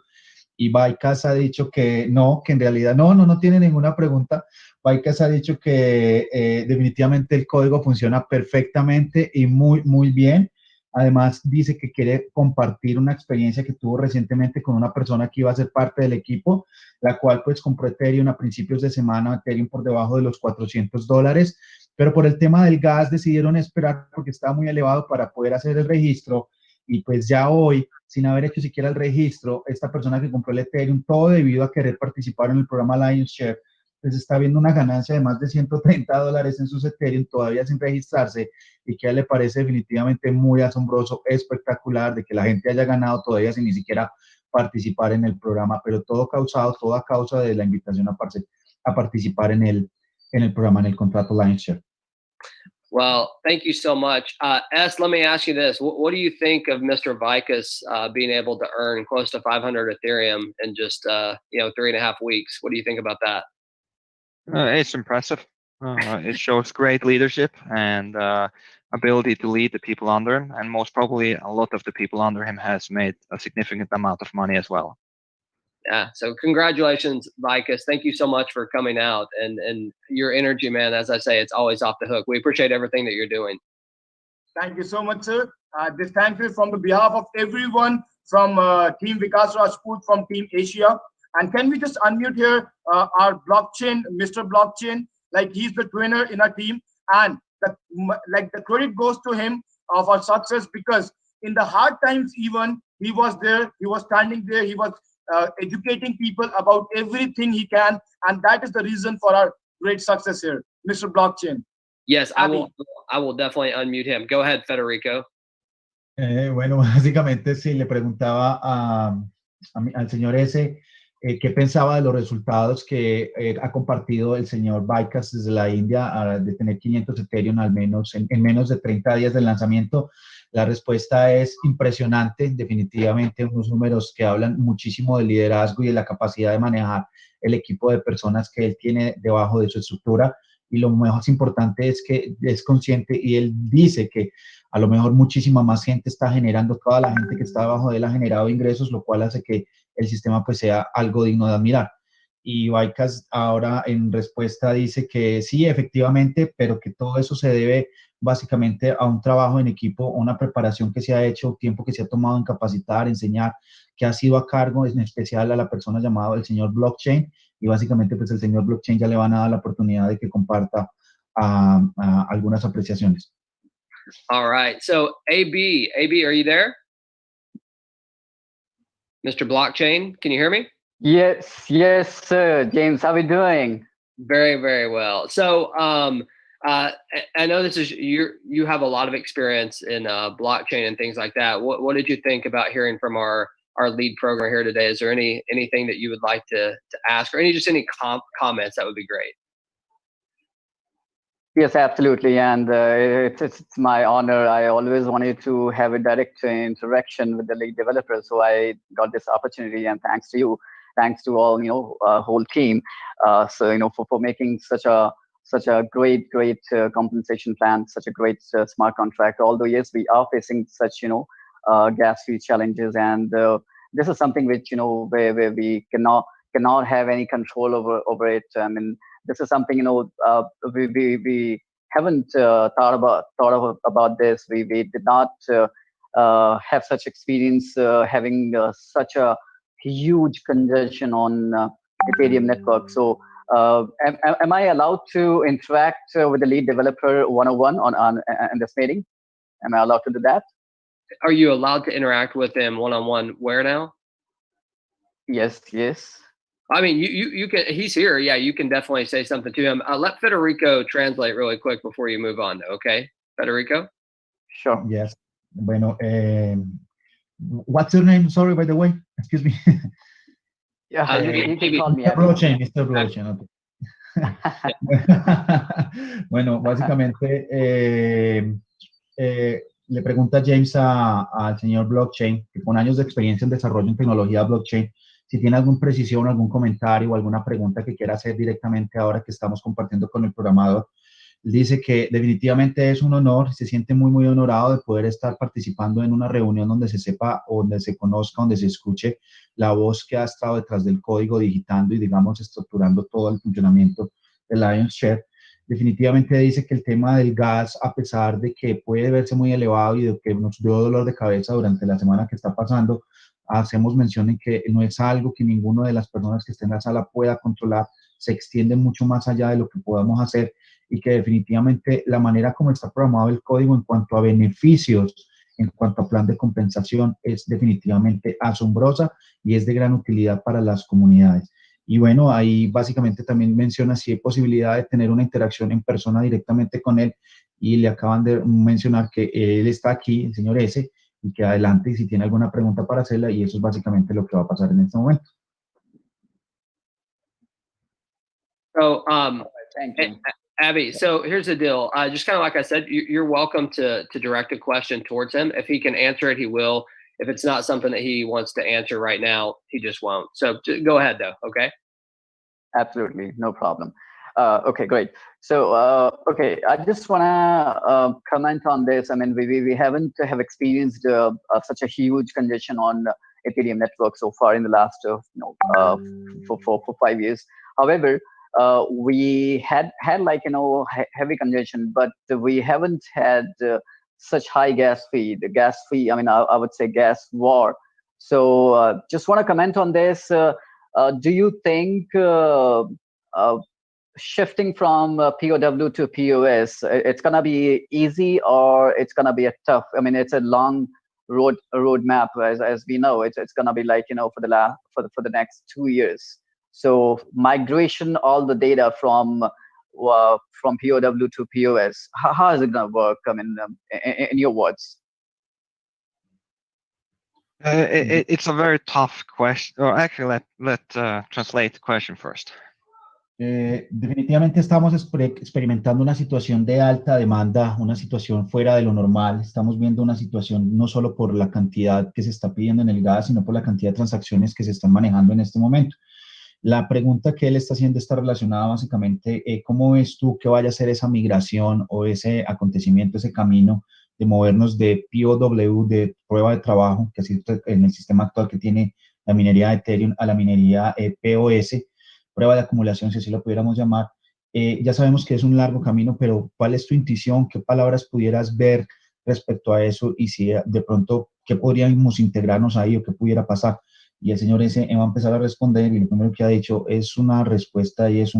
Y Vikas ha dicho que no, que en realidad no tiene ninguna pregunta. Vikas ha dicho que definitivamente el código funciona perfectamente y muy bien. Además, dice que quiere compartir una experiencia que tuvo recientemente con una persona que iba a ser parte del equipo, la cual pues compró Ethereum a principios de semana, Ethereum por debajo de los $400, pero por el tema del gas decidieron esperar porque estaba muy elevado para poder hacer el registro, y pues ya hoy, sin haber hecho siquiera el registro, esta persona que compró el Ethereum, todo debido a querer participar en el programa Share, pues está viendo una ganancia de más de $130 en sus Ethereum todavía sin registrarse, y que a él le parece definitivamente muy asombroso, espectacular, de que la gente haya ganado todavía sin ni siquiera participar en el programa, pero todo a causa de la invitación a participar en el programa, en el contrato Share. Well, thank you so much. S, let me ask you this. What do you think of Mr. Vikas being able to earn close to 500 Ethereum in just, 3.5 weeks? What do you think about that? It's impressive. It shows great leadership and ability to lead the people under him. And most probably a lot of the people under him has made a significant amount of money as well. Yeah. So congratulations, Vikas. Thank you so much for coming out and your energy, man. As I say, it's always off the hook. We appreciate everything that you're doing. Thank you so much, sir. This thank you from the behalf of everyone from Team Vikas Rajput from Team Asia. And can we just unmute here our blockchain, Mr. Blockchain, like he's the trainer in our team, and the credit goes to him of our success, because in the hard times even he was there, he was standing there, he was educating people about everything he can, and that is the reason for our great success here, Mr. Blockchain. Yes, I will definitely unmute him. Go ahead, Federico. Bueno, básicamente sí, le preguntaba al señor S qué pensaba de los resultados que ha compartido el señor Vikas desde la India, de tener 500 Ethereum al menos en menos de 30 días del lanzamiento. La respuesta es impresionante, definitivamente unos números que hablan muchísimo del liderazgo y de la capacidad de manejar el equipo de personas que él tiene debajo de su estructura. Y lo más importante es que es consciente y él dice que a lo mejor muchísima más gente está generando, toda la gente que está debajo de él ha generado ingresos, lo cual hace que el sistema pues sea algo digno de admirar. Y Vikas ahora en respuesta dice que sí, efectivamente, pero que todo eso se debe básicamente a un trabajo en equipo, una preparación que se ha hecho, tiempo que se ha tomado en capacitar, enseñar, que ha sido a cargo en especial a la persona llamada el señor Blockchain, y básicamente pues el señor Blockchain ya le van a dar la oportunidad de que comparta algunas apreciaciones. All right, so AB, are you there? Mr. Blockchain, can you hear me? Yes, sir. James, how are we doing? Very, very well. So I know this is you have a lot of experience in blockchain and things like that. What did you think about hearing from our lead programmer here today? Is there anything that you would like to ask, or any comments? That would be great. Yes, absolutely. And it's my honor. I always wanted to have a direct interaction with the lead developer. So I got this opportunity, and thanks to you, thanks to all, whole team. For making such a great compensation plan, such a great smart contract. Although, yes, we are facing such, gas fee challenges. And this is something which, where we cannot have any control over it. I mean, this is something, we haven't thought about this. We did not have such experience having such a huge congestion on Ethereum network. So am I allowed to interact with the lead developer one-on-one on this meeting? Am I allowed to do that? Are you allowed to interact with them one-on-one where now? Yes. I mean, you can. He's here. Yeah, you can definitely say something to him. Let Federico translate really quick before you move on. Okay, Federico. Sure. Yes. Bueno, what's your name? Sorry, by the way. Excuse me. Yeah, you can call me. Mr. Blockchain. Okay. Bueno, básicamente le pregunta James al señor Blockchain, que con años de experiencia en desarrollo en tecnología blockchain, si tiene alguna precisión, algún comentario o alguna pregunta que quiera hacer directamente ahora que estamos compartiendo con el programador. Dice que definitivamente es un honor, se siente muy honorado de poder estar participando en una reunión donde se sepa, o donde se conozca, donde se escuche la voz que ha estado detrás del código, digitando y, digamos, estructurando todo el funcionamiento de Lions Share. Definitivamente dice que el tema del gas, a pesar de que puede verse muy elevado y de que nos dio dolor de cabeza durante la semana que está pasando, hacemos mención en que no es algo que ninguna de las personas que estén en la sala pueda controlar, se extiende mucho más allá de lo que podamos hacer, y que definitivamente la manera como está programado el código en cuanto a beneficios, en cuanto a plan de compensación, es definitivamente asombrosa y es de gran utilidad para las comunidades. Y bueno, ahí básicamente también menciona si hay posibilidad de tener una interacción en persona directamente con él, y le acaban de mencionar que él está aquí, el señor S, y que adelante y si tiene alguna pregunta para hacerla, y eso es básicamente lo que va a pasar en este momento. So, Thank you. Abby, so here's the deal. Just kind of like I said, you're welcome to direct a question towards him. If he can answer it, he will. If it's not something that he wants to answer right now, he just won't. So just go ahead, though. Okay. Absolutely, no problem. Okay, great. So, okay, I just wanna comment on this. I mean, we haven't have experienced such a huge congestion on Ethereum network so far in the last, for 5 years. However, we had like heavy congestion, but we haven't had such high gas fee. The gas fee, I mean, I would say gas war. So, just want to comment on this. Do you think shifting from POW to POS, it's gonna be easy or it's gonna be a tough? I mean, it's a long roadmap, as we know. It's gonna be like for the next 2 years. So migration all the data from POW to POS. How is it gonna work? I mean, in your words. It's a very tough question. Or actually, let translate the question first. Definitivamente estamos experimentando una situación de alta demanda, una situación fuera de lo normal. Estamos viendo una situación no solo por la cantidad que se está pidiendo en el gas, sino por la cantidad de transacciones que se están manejando en este momento. La pregunta que él está haciendo está relacionada básicamente, ¿cómo ves tú que vaya a ser esa migración o ese acontecimiento, ese camino de movernos de POW, de prueba de trabajo, que así en el sistema actual que tiene la minería de Ethereum, a la minería POS, prueba de acumulación, si así lo pudiéramos llamar? Ya sabemos que es un largo camino, pero ¿cuál es tu intuición? ¿Qué palabras pudieras ver respecto a eso? Y si de pronto, ¿qué podríamos integrarnos ahí o qué pudiera pasar? Y el señor ese va a empezar a responder y lo primero que ha dicho es una respuesta y es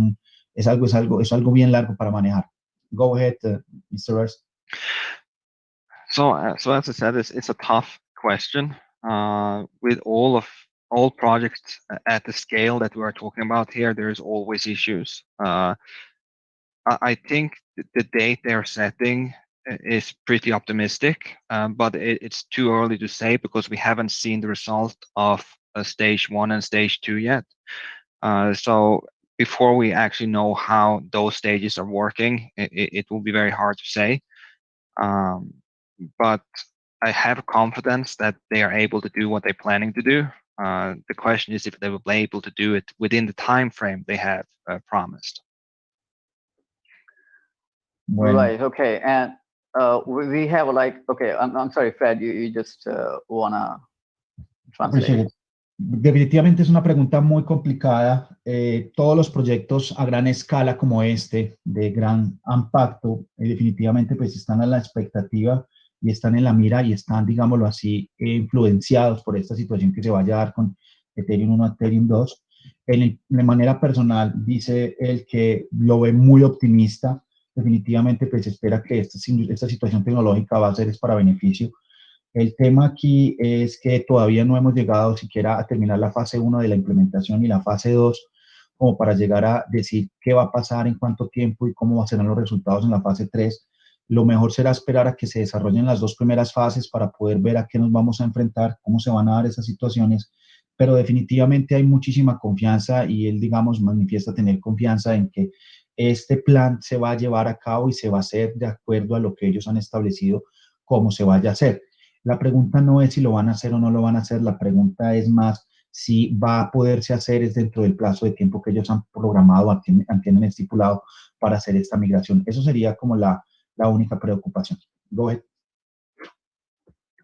algo bien largo para manejar. Go ahead, Mr. Ernst. So as I said, it's a tough question. With all projects at the scale that we are talking about here, there's always issues. I think the date they're setting is pretty optimistic, but it's too early to say because we haven't seen the result of stage 1 and stage 2 yet. So before we actually know how those stages are working, it will be very hard to say. But I have confidence that they are able to do what they're planning to do. The question is if they will be able to do it within the time frame they have promised. Bueno. Right. Okay. And we have like, okay, I'm sorry, Fred, you just wanna translate. Definitivamente es una pregunta muy complicada. Todos los proyectos a gran escala como este, de gran impacto, definitivamente pues están a la expectativa y están en la mira y están, digámoslo así, influenciados por esta situación que se vaya a dar con Ethereum 1 a Ethereum 2. De manera personal, dice él que lo ve muy optimista. Definitivamente pues espera que esta situación tecnológica va a ser para beneficio. El tema aquí es que todavía no hemos llegado siquiera a terminar la fase 1 de la implementación y la fase 2 como para llegar a decir qué va a pasar, en cuánto tiempo y cómo serán los resultados en la fase 3. Lo mejor será esperar a que se desarrollen las dos primeras fases para poder ver a qué nos vamos a enfrentar, cómo se van a dar esas situaciones, pero definitivamente hay muchísima confianza y él, digamos, manifiesta tener confianza en que este plan se va a llevar a cabo y se va a hacer de acuerdo a lo que ellos han establecido cómo se vaya a hacer. La pregunta no es si lo van a hacer o no lo van a hacer, la pregunta es más si va a poderse hacer es dentro del plazo de tiempo que ellos han programado, tienen estipulado para hacer esta migración. Eso sería como la única preocupación. Go ahead.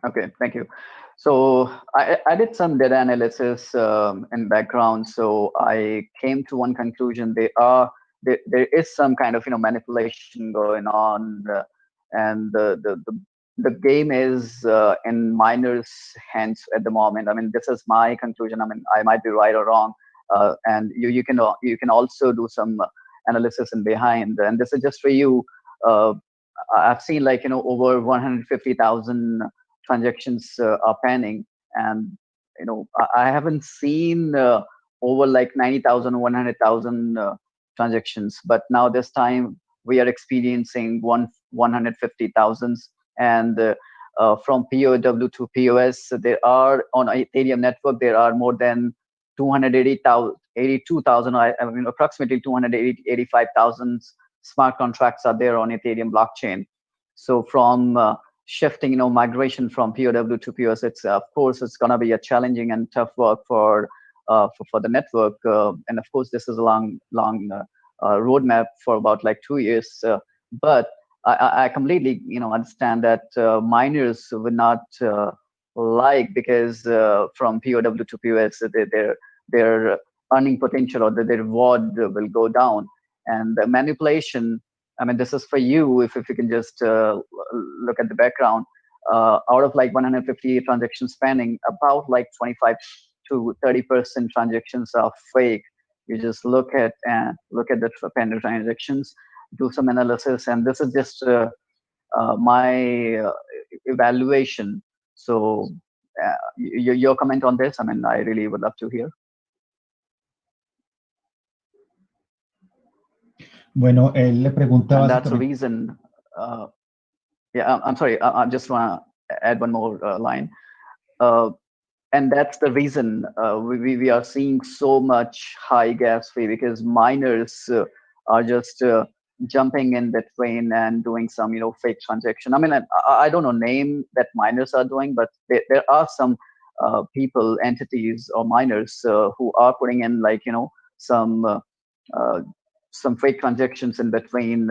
Okay, thank you. So I did some data analysis in background. So I came to one conclusion: there is some kind of manipulation going on, and the game is in miners' hands at the moment. I mean, this is my conclusion. I mean, I might be right or wrong, and you can also do some analysis in behind. And this is just for you. I've seen like over 150,000 transactions are pending, and I haven't seen over like 90,000, 100,000 transactions. But now this time we are experiencing 150,000. And from POW to POS, there are on Ethereum network there are more than 282,000. I mean, approximately 285,000 smart contracts are there on Ethereum blockchain. So from shifting, migration from POW to POS, it's of course it's gonna be a challenging and tough work for the network. And of course, this is a long roadmap for about like 2 years. But I completely, understand that miners would not like, because from POW to POS, their earning potential or their reward will go down. And the manipulation, I mean, this is for you, if you can just look at the background. Out of like 150 transactions spanning, about like 25 to 30% transactions are fake. You just look at the pending transactions, do some analysis, and this is just my evaluation. So your comment on this, I mean, I really would love to hear. Bueno, él le pregunta And that's the básicamente. reason. Yeah, I'm sorry. I just want to add one more line. And that's the reason we are seeing so much high gas fee, because miners are just jumping in between and doing some, fake transaction. I mean, I don't know name that miners are doing, but there are some people, entities, or miners who are putting in like, some fake transactions in between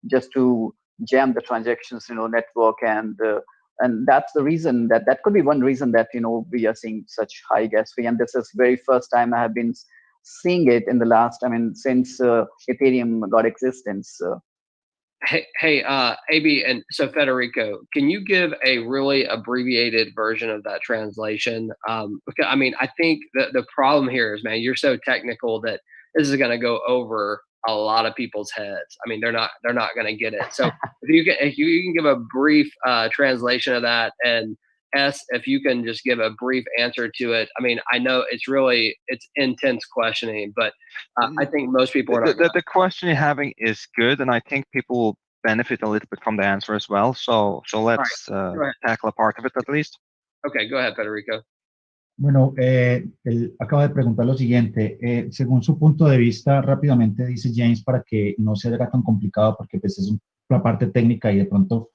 just to jam the transactions, network, and that's the reason that could be one reason that we are seeing such high gas fee. And this is very first time I have been seeing it in the last, I mean, since Ethereum got existence. Hey, AB, and so Federico, can you give a really abbreviated version of that translation? Because I mean, I think the problem here is, man, you're so technical that this is going to go over a lot of people's heads. I mean, they're not going to get it. So if you can give a brief translation of that, and if you can just give a brief answer to it. I mean, I know it's intense questioning, but I think most people are not. The question you're having is good, and I think people will benefit a little bit from the answer as well. So let's tackle a part of it at least. Okay, go ahead, Federico. Bueno, él acaba de preguntar lo siguiente. Según su punto de vista, rápidamente dice James, para que no se haga tan complicado, porque pues es la parte técnica y de pronto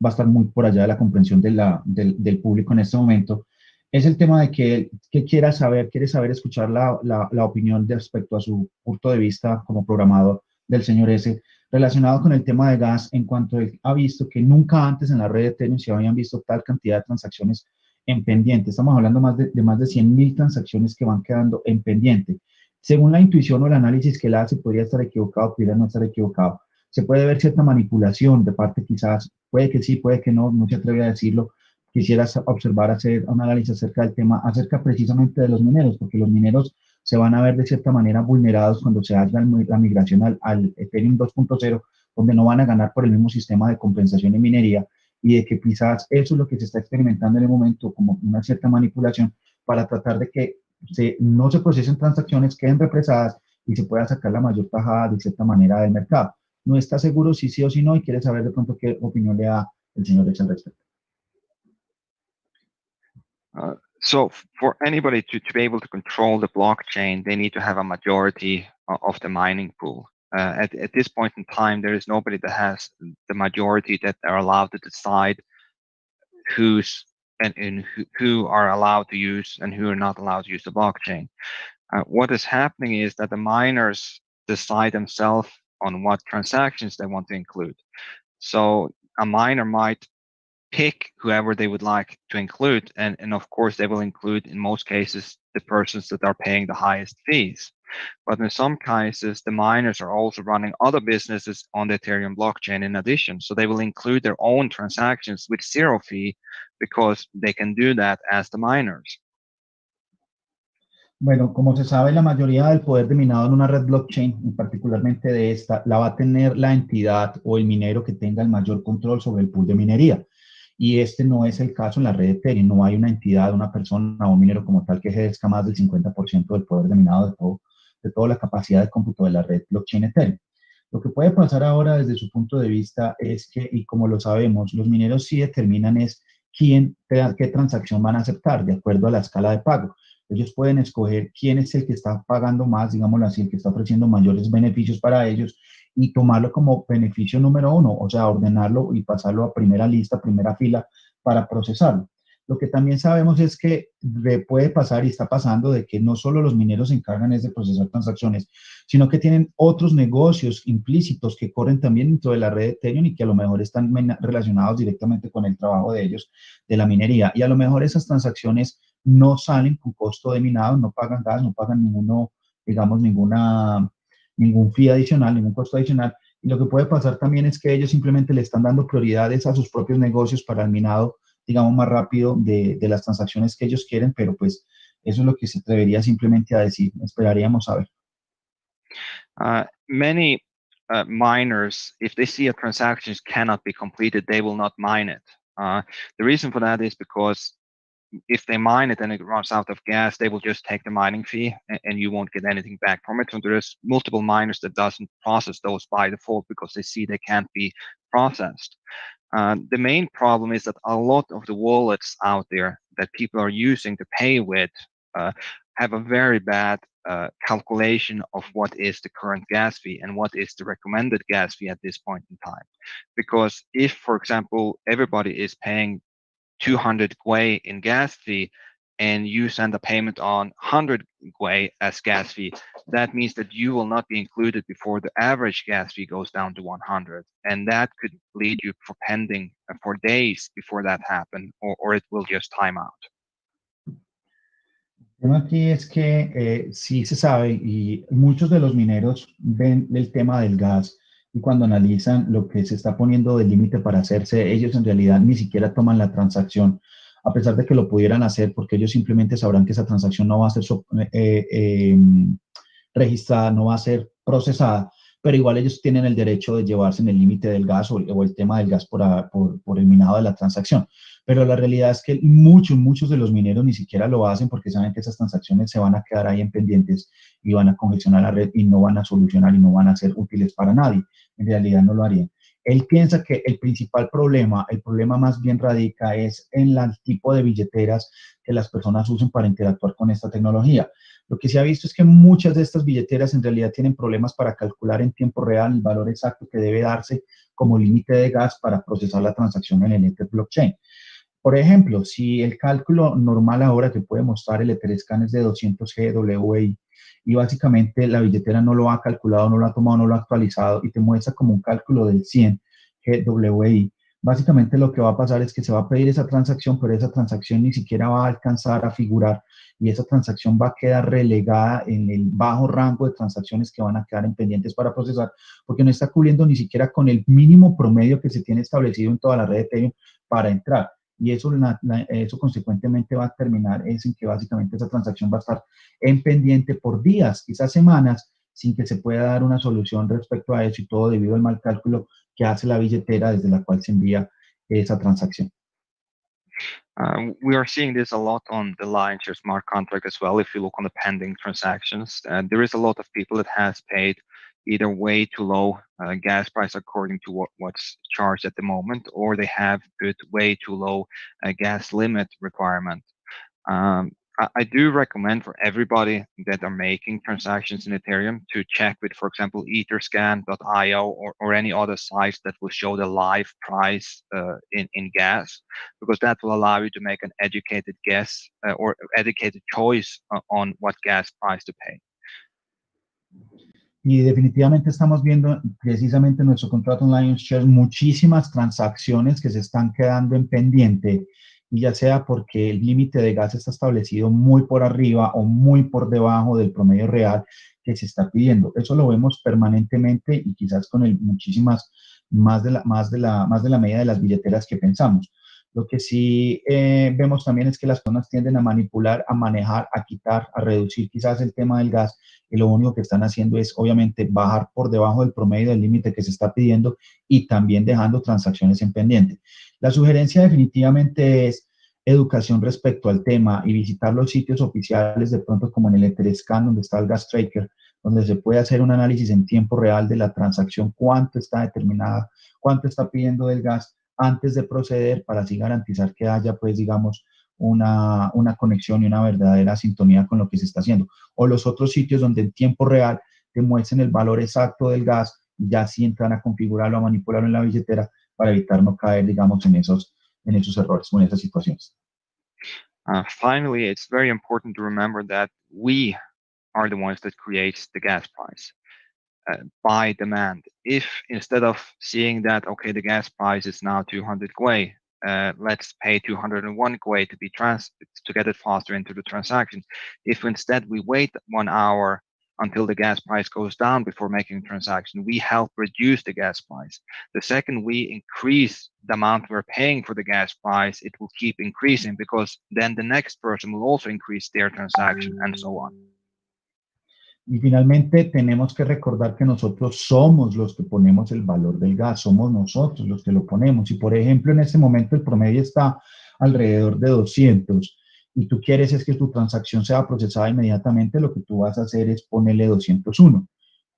va a estar muy por allá de la comprensión del público en este momento, es el tema de que quiere saber escuchar la opinión respecto a su punto de vista como programador del señor S, relacionado con el tema de gas, en cuanto él ha visto que nunca antes en la red de Ethereum se habían visto tal cantidad de transacciones en pendiente. Estamos hablando de más de 100.000 transacciones que van quedando en pendiente. Según la intuición o el análisis que él hace, podría estar equivocado, podría no estar equivocado. Se puede ver cierta manipulación de parte, quizás, puede que sí, puede que no se atreve a decirlo. Quisieras observar, hacer un análisis acerca del tema, acerca precisamente de los mineros, porque los mineros se van a ver de cierta manera vulnerados cuando se haga la migración al Ethereum 2.0, donde no van a ganar por el mismo sistema de compensación en minería, y de que quizás eso es lo que se está experimentando en el momento como una cierta manipulación para tratar de que no se procesen transacciones, queden represadas y se pueda sacar la mayor tajada de cierta manera del mercado. No está seguro si sí o si no, y quiere saber de pronto qué opinión le da el señor X al respecto. So for anybody to be able to control the blockchain, they need to have a majority of the mining pool. At this point in time, there is nobody that has the majority that are allowed to decide who are allowed to use and who are not allowed to use the blockchain. What is happening is that the miners decide themselves on what transactions they want to include. So a miner might pick whoever they would like to include, and of course they will include, in most cases, the persons that are paying the highest fees. But in some cases, the miners are also running other businesses on the Ethereum blockchain in addition. So they will include their own transactions with zero fee because they can do that as the miners. Bueno, como se sabe, la mayoría del poder de minado en una red blockchain, particularmente de esta, la va a tener la entidad o el minero que tenga el mayor control sobre el pool de minería. Y este no es el caso en la red de Ethereum. No hay una entidad, una persona o un minero como tal que ejerza más del 50% del poder de minado de toda la capacidad de cómputo de la red blockchain Ethereum. Lo que puede pasar ahora desde su punto de vista es que, y como lo sabemos, los mineros sí determinan qué transacción van a aceptar de acuerdo a la escala de pago. Ellos pueden escoger quién es el que está pagando más, digámoslo así, el que está ofreciendo mayores beneficios para ellos, y tomarlo como beneficio número uno, o sea, ordenarlo y pasarlo a primera lista, primera fila para procesarlo. Lo que también sabemos es que puede pasar y está pasando de que no solo los mineros se encargan es de procesar transacciones, sino que tienen otros negocios implícitos que corren también dentro de la red de Ethereum y que a lo mejor están relacionados directamente con el trabajo de ellos, de la minería. Y a lo mejor esas transacciones no salen con costo de minado, no pagan gas, no pagan digamos, ningún fee adicional, ningún costo adicional. Y lo que puede pasar también es que ellos simplemente le están dando prioridades a sus propios negocios para el minado, digamos, más rápido de las transacciones que ellos quieren, pero pues eso es lo que se atrevería simplemente a decir. Esperaríamos a ver. Many miners, if they see a transaction cannot be completed, they will not mine it. The reason for that is because if they mine it and it runs out of gas, they will just take the mining fee and you won't get anything back from it. So there's multiple miners that doesn't process those by default because they see they can't be processed. The main problem is that a lot of the wallets out there that people are using to pay with have a very bad calculation of what is the current gas fee and what is the recommended gas fee at this point in time. Because if, for example, everybody is paying 200 GUI in gas fee and you send a payment on 100 GUI as gas fee, that means that you will not be included before the average gas fee goes down to 100. And that could lead you for pending for days before that happens, or it will just time out. El tema aquí es que sí se sabe y muchos de los mineros ven el tema del gas y cuando analizan lo que se está poniendo de límite para hacerse, ellos en realidad ni siquiera toman la transacción, a pesar de que lo pudieran hacer, porque ellos simplemente sabrán que esa transacción no va a ser registrada, no va a ser procesada, pero igual ellos tienen el derecho de llevarse en el límite del gas o el tema del gas por el minado de la transacción. Pero la realidad es que muchos de los mineros ni siquiera lo hacen porque saben que esas transacciones se van a quedar ahí en pendientes y van a congestionar la red y no van a solucionar y no van a ser útiles para nadie. En realidad no lo harían. Él piensa que el principal problema, el problema más bien radica es en el tipo de billeteras que las personas usen para interactuar con esta tecnología. Lo que se ha visto es que muchas de estas billeteras en realidad tienen problemas para calcular en tiempo real el valor exacto que debe darse como límite de gas para procesar la transacción en el Ether blockchain. Por ejemplo, si el cálculo normal ahora que puede mostrar el Etherscan es de 200 GWI y básicamente la billetera no lo ha calculado, no lo ha tomado, no lo ha actualizado y te muestra como un cálculo del 100 GWI, básicamente lo que va a pasar es que se va a pedir esa transacción, pero esa transacción ni siquiera va a alcanzar a figurar y esa transacción va a quedar relegada en el bajo rango de transacciones que van a quedar en pendientes para procesar, porque no está cubriendo ni siquiera con el mínimo promedio que se tiene establecido en toda la red de Ethereum para entrar. Y eso consecuentemente va a terminar en que básicamente esa transacción va a estar en pendiente por días, quizás semanas, sin que se pueda dar una solución respecto a eso y todo debido al mal cálculo que hace la billetera desde la cual se envía esa transacción. We are seeing this a lot on the Share smart contract as well. If you look on the pending transactions, there is a lot of people that has paid either way too low gas price according to what's charged at the moment, or they have put way too low gas limit requirement. I do recommend for everybody that are making transactions in Ethereum to check with, for example, etherscan.io or any other sites that will show the live price in gas, because that will allow you to make an educated guess or educated choice on what gas price to pay. Y definitivamente estamos viendo precisamente en nuestro contrato online Share muchísimas transacciones que se están quedando en pendiente, y ya sea porque el límite de gas está establecido muy por arriba o muy por debajo del promedio real que se está pidiendo. Eso lo vemos permanentemente y quizás con muchísimas más de la media de las billeteras que pensamos. Lo que sí vemos también es que las personas tienden a manipular, a manejar, a quitar, a reducir quizás el tema del gas, y lo único que están haciendo es obviamente bajar por debajo del promedio del límite que se está pidiendo y también dejando transacciones en pendiente. La sugerencia definitivamente es educación respecto al tema y visitar los sitios oficiales de pronto como en el Etherscan, donde está el Gas Tracker, donde se puede hacer un análisis en tiempo real de la transacción, cuánto está determinada, cuánto está pidiendo del gas antes de proceder, para así garantizar que haya, pues, digamos, una conexión y una verdadera sintonía con lo que se está haciendo. O los otros sitios donde en tiempo real te muestren el valor exacto del gas ya sí entran a configurarlo, a manipularlo en la billetera para evitar no caer, digamos, en esos errores o en esas situaciones. Finally, it's very important to remember that we are the ones that creates the gas price by demand. If instead of seeing that, okay, the gas price is now 200 GUI, let's pay 201 GUI to get it faster into the transaction. If instead we wait 1 hour until the gas price goes down before making a transaction, we help reduce the gas price. The second we increase the amount we're paying for the gas price, it will keep increasing, because then the next person will also increase their transaction, and so on. Y finalmente tenemos que recordar que nosotros somos los que ponemos el valor del gas, somos nosotros los que lo ponemos. Y por ejemplo, en este momento el promedio está alrededor de 200 y tú quieres es que tu transacción sea procesada inmediatamente, lo que tú vas a hacer es ponerle 201.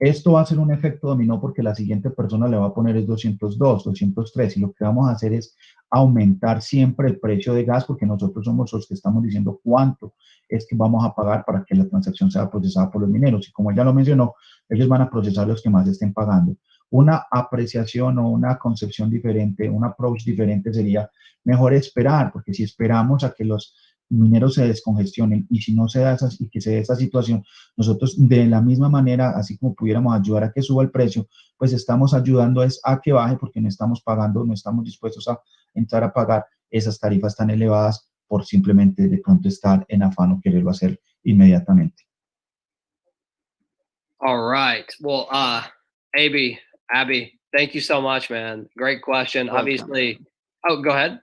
Esto va a ser un efecto dominó porque la siguiente persona le va a poner es 202, 203 y lo que vamos a hacer es aumentar siempre el precio de gas porque nosotros somos los que estamos diciendo cuánto es que vamos a pagar para que la transacción sea procesada por los mineros. Y como ya lo mencionó, ellos van a procesar los que más estén pagando. Una apreciación o una concepción diferente, un approach diferente sería mejor esperar, porque si esperamos a que los mineros se descongestionen y si no se da y que se dé esa situación, nosotros de la misma manera, así como pudiéramos ayudar a que suba el precio, pues estamos ayudando a que baje porque no estamos pagando, no estamos dispuestos a entrar a pagar esas tarifas tan elevadas por simplemente de pronto estar en afán o quererlo hacer inmediatamente. All right. Well, Abby, thank you so much, man. Great question. Welcome. Obviously, oh, go ahead.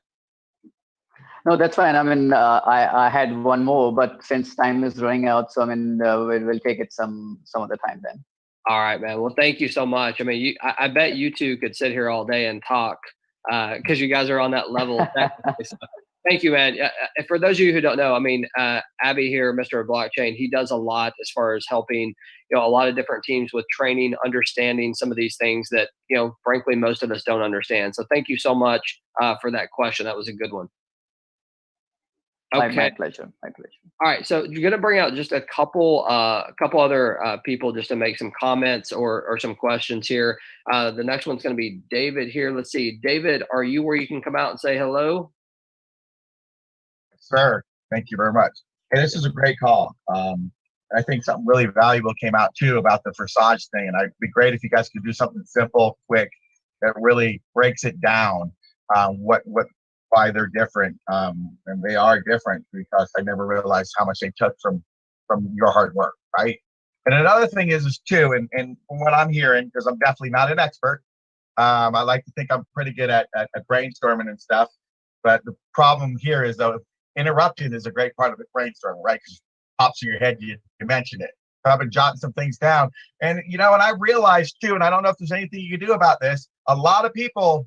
No, that's fine. I mean, I had one more, but since time is running out, so I mean, we'll take it some other time then. All right, man. Well, thank you so much. I mean, I bet you two could sit here all day and talk because you guys are on that level. So, thank you, man. For those of you who don't know, I mean, Abby here, Mr. Blockchain, he does a lot as far as helping, a lot of different teams with training, understanding some of these things that, frankly, most of us don't understand. So thank you so much for that question. That was a good one. Okay. My pleasure. My pleasure. All right. So you're going to bring out just a couple other people just to make some comments or some questions here. The next one's going to be David here. Let's see. David, are you where you can come out and say hello? Sir, thank you very much. Hey, this is a great call. I think something really valuable came out too about the Forsage thing, and it'd be great if you guys could do something simple, quick, that really breaks it down. Why they're different, and they are different because I never realized how much they took from your hard work, right? And another thing is too, and from what I'm hearing, because I'm definitely not an expert, I like to think I'm pretty good at brainstorming and stuff. But the problem here is though, interrupting is a great part of the brainstorming, right? Because it pops in your head, you mention it. So I've been jotting some things down, and and I realized too, and I don't know if there's anything you can do about this. A lot of people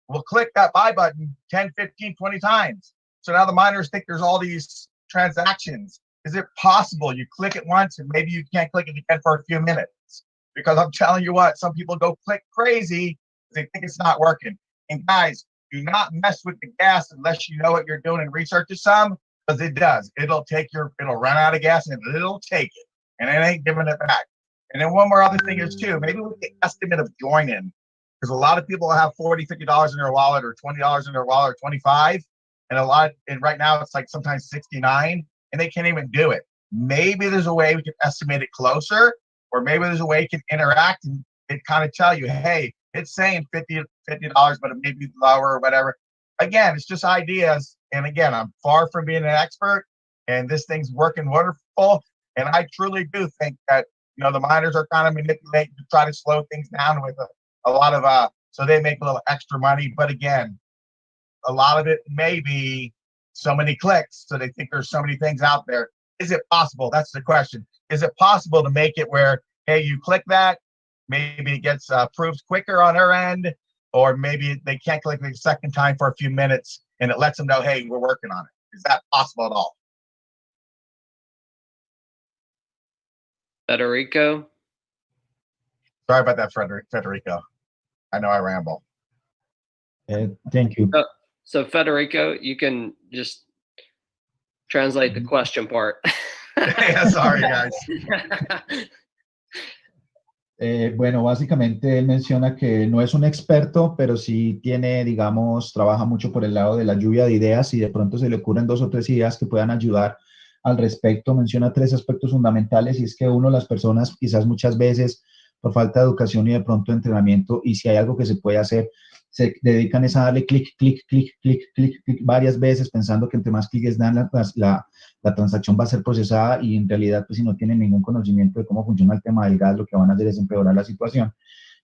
will click that buy button 10, 15, 20 times. So now the miners think there's all these transactions. Is it possible you click it once and maybe you can't click it again for a few minutes? Because I'm telling you what, some people go click crazy because they think it's not working. And guys, do not mess with the gas unless you know what you're doing and research it some, because it does. It'll run out of gas and it'll take it. And it ain't giving it back. And then one more other thing is too, maybe with the estimate of joining. Because a lot of people have $40, $50 in their wallet or $20 in their wallet or 25. And right now it's like sometimes 69 and they can't even do it. Maybe there's a way we can estimate it closer, or maybe there's a way you can interact and it kind of tell you, hey, it's saying $50, but it may be lower or whatever. Again, it's just ideas. And again, I'm far from being an expert and this thing's working wonderful. And I truly do think that, the miners are kind of manipulating to try to slow things down with a lot of so they make a little extra money, but again, a lot of it may be so many clicks, so they think there's so many things out there. Is it possible? That's the question. Is it possible to make it where, hey, you click that, maybe it gets approved quicker on their end, or maybe they can't click the second time for a few minutes and it lets them know, hey, we're working on it. Is that possible at all? Federico? Sorry about that, Federico. I know I ramble. Thank you. So Federico, you can just translate the question part. Yeah, sorry, guys. Bueno, básicamente él menciona que no es un experto, pero sí tiene, digamos, trabaja mucho por el lado de la lluvia de ideas y de pronto se le ocurren 2 o 3 ideas que puedan ayudar al respecto. Menciona 3 aspectos fundamentales y es que uno, las personas quizás muchas veces por falta de educación y de pronto de entrenamiento, y si hay algo que se puede hacer, se dedican es a darle clic, clic, clic, clic, clic, clic varias veces pensando que entre más clics dan la transacción va a ser procesada y en realidad pues si no tienen ningún conocimiento de cómo funciona el tema del gas, lo que van a hacer es empeorar la situación.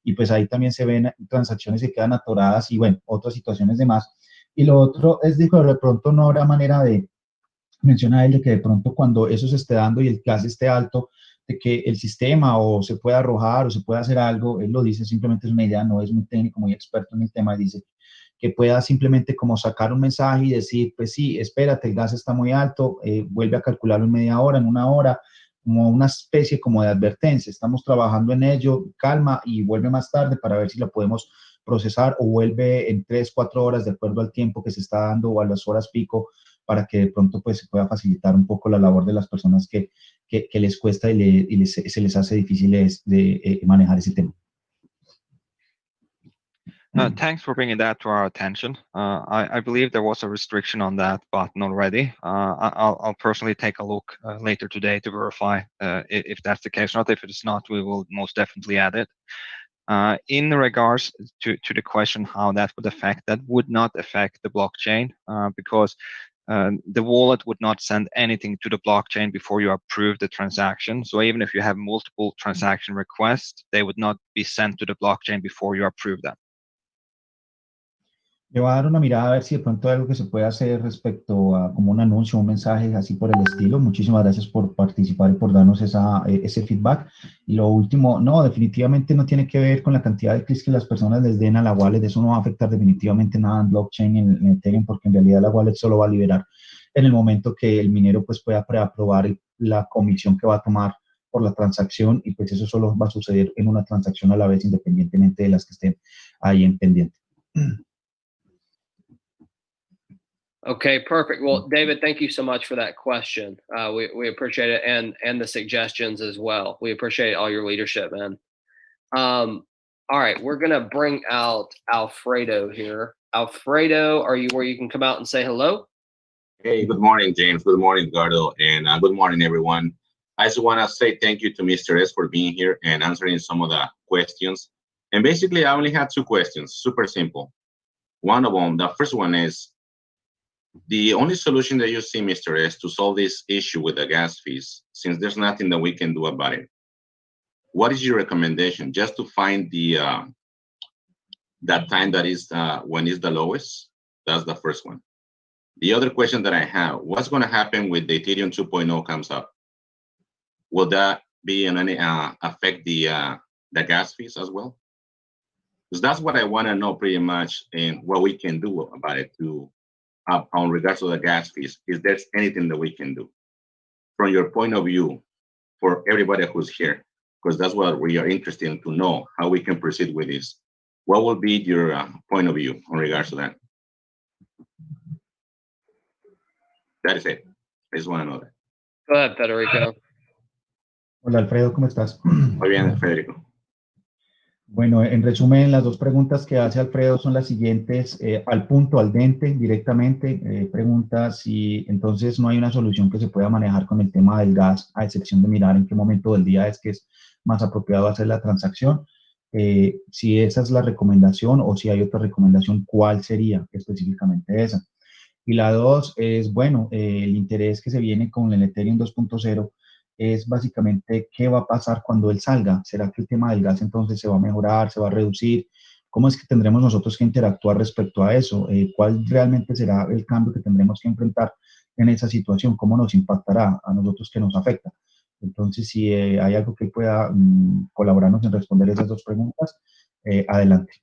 Y pues ahí también se ven transacciones que quedan atoradas y bueno, otras situaciones de más. Y lo otro es, dijo, de pronto no habrá manera de, menciona él, de que de pronto cuando eso se esté dando y el gas esté alto, de que el sistema o se pueda arrojar o se pueda hacer algo, él lo dice, simplemente es una idea, no es muy técnico, muy experto en el tema, dice que pueda simplemente como sacar un mensaje y decir, pues sí, espérate, el gas está muy alto, vuelve a calcularlo en media hora, en una hora, como una especie como de advertencia, estamos trabajando en ello, calma y vuelve más tarde para ver si lo podemos procesar o vuelve en 3, 4 horas de acuerdo al tiempo que se está dando o a las horas pico para que de pronto pues se pueda facilitar un poco la labor de las personas que les cuesta y se les hace difícil de manejar ese tema. Thanks for bringing that to our attention. I believe there was a restriction on that button already. I'll personally take a look later today to verify if that's the case or not. If it is not, we will most definitely add it. In regards to the question how that would affect, that would not affect the blockchain because the wallet would not send anything to the blockchain before you approve the transaction. So even if you have multiple transaction requests, they would not be sent to the blockchain before you approve them. Le voy a dar una mirada a ver si de pronto hay algo que se puede hacer respecto a como un anuncio, un mensaje así por el estilo. Muchísimas gracias por participar y por darnos ese feedback. Y lo último, no, definitivamente no tiene que ver con la cantidad de clics que las personas les den a la wallet. Eso no va a afectar definitivamente nada en blockchain, en Ethereum, porque en realidad la wallet solo va a liberar en el momento que el minero pues pueda preaprobar la comisión que va a tomar por la transacción y pues eso solo va a suceder en una transacción a la vez independientemente de las que estén ahí en pendiente. Okay, perfect. Well, David, thank you so much for that question. We appreciate it and the suggestions as well. We appreciate all your leadership, man. All right, we're gonna bring out Alfredo here. Alfredo, are you where you can come out and say hello? Hey, good morning, James. Good morning, Eduardo, and good morning, everyone. I just want to say thank you to Mr. S for being here and answering some of the questions. And basically, I only had 2 questions, super simple. One of them, the first one is, the only solution that you see, Mr. S, to solve this issue with the gas fees, since there's nothing that we can do about it, what is your recommendation? Just to find the that time that is when is the lowest? That's the first one. The other question that I have, what's going to happen with the Ethereum 2.0 comes up? Will that be in any affect the gas fees as well? Because that's what I want to know pretty much, and what we can do about it to on regards to the gas fees. Is there anything that we can do from your point of view for everybody who's here? Because that's what we are interested in, to know how we can proceed with this. What will be your point of view in regards to that? That is it. I just want to know that. Go ahead, Federico. Hola, Alfredo, ¿cómo estás? Muy bien, Federico. Bueno, en resumen, las 2 preguntas que hace Alfredo son las siguientes, al punto, al dente, directamente. Pregunta si entonces no hay una solución que se pueda manejar con el tema del gas, a excepción de mirar en qué momento del día es que es más apropiado hacer la transacción. Si esa es la recomendación o si hay otra recomendación, ¿cuál sería específicamente esa? Y la 2 es, bueno, el interés que se viene con el Ethereum 2.0 es básicamente qué va a pasar cuando él salga. ¿Será que el tema del gas entonces se va a mejorar, se va a reducir? ¿Cómo es que tendremos nosotros que interactuar respecto a eso? ¿Cuál realmente será el cambio que tendremos que enfrentar en esa situación? ¿Cómo nos impactará a nosotros, que nos afecta? Entonces, si hay algo que pueda colaborarnos en responder esas 2 preguntas, adelante.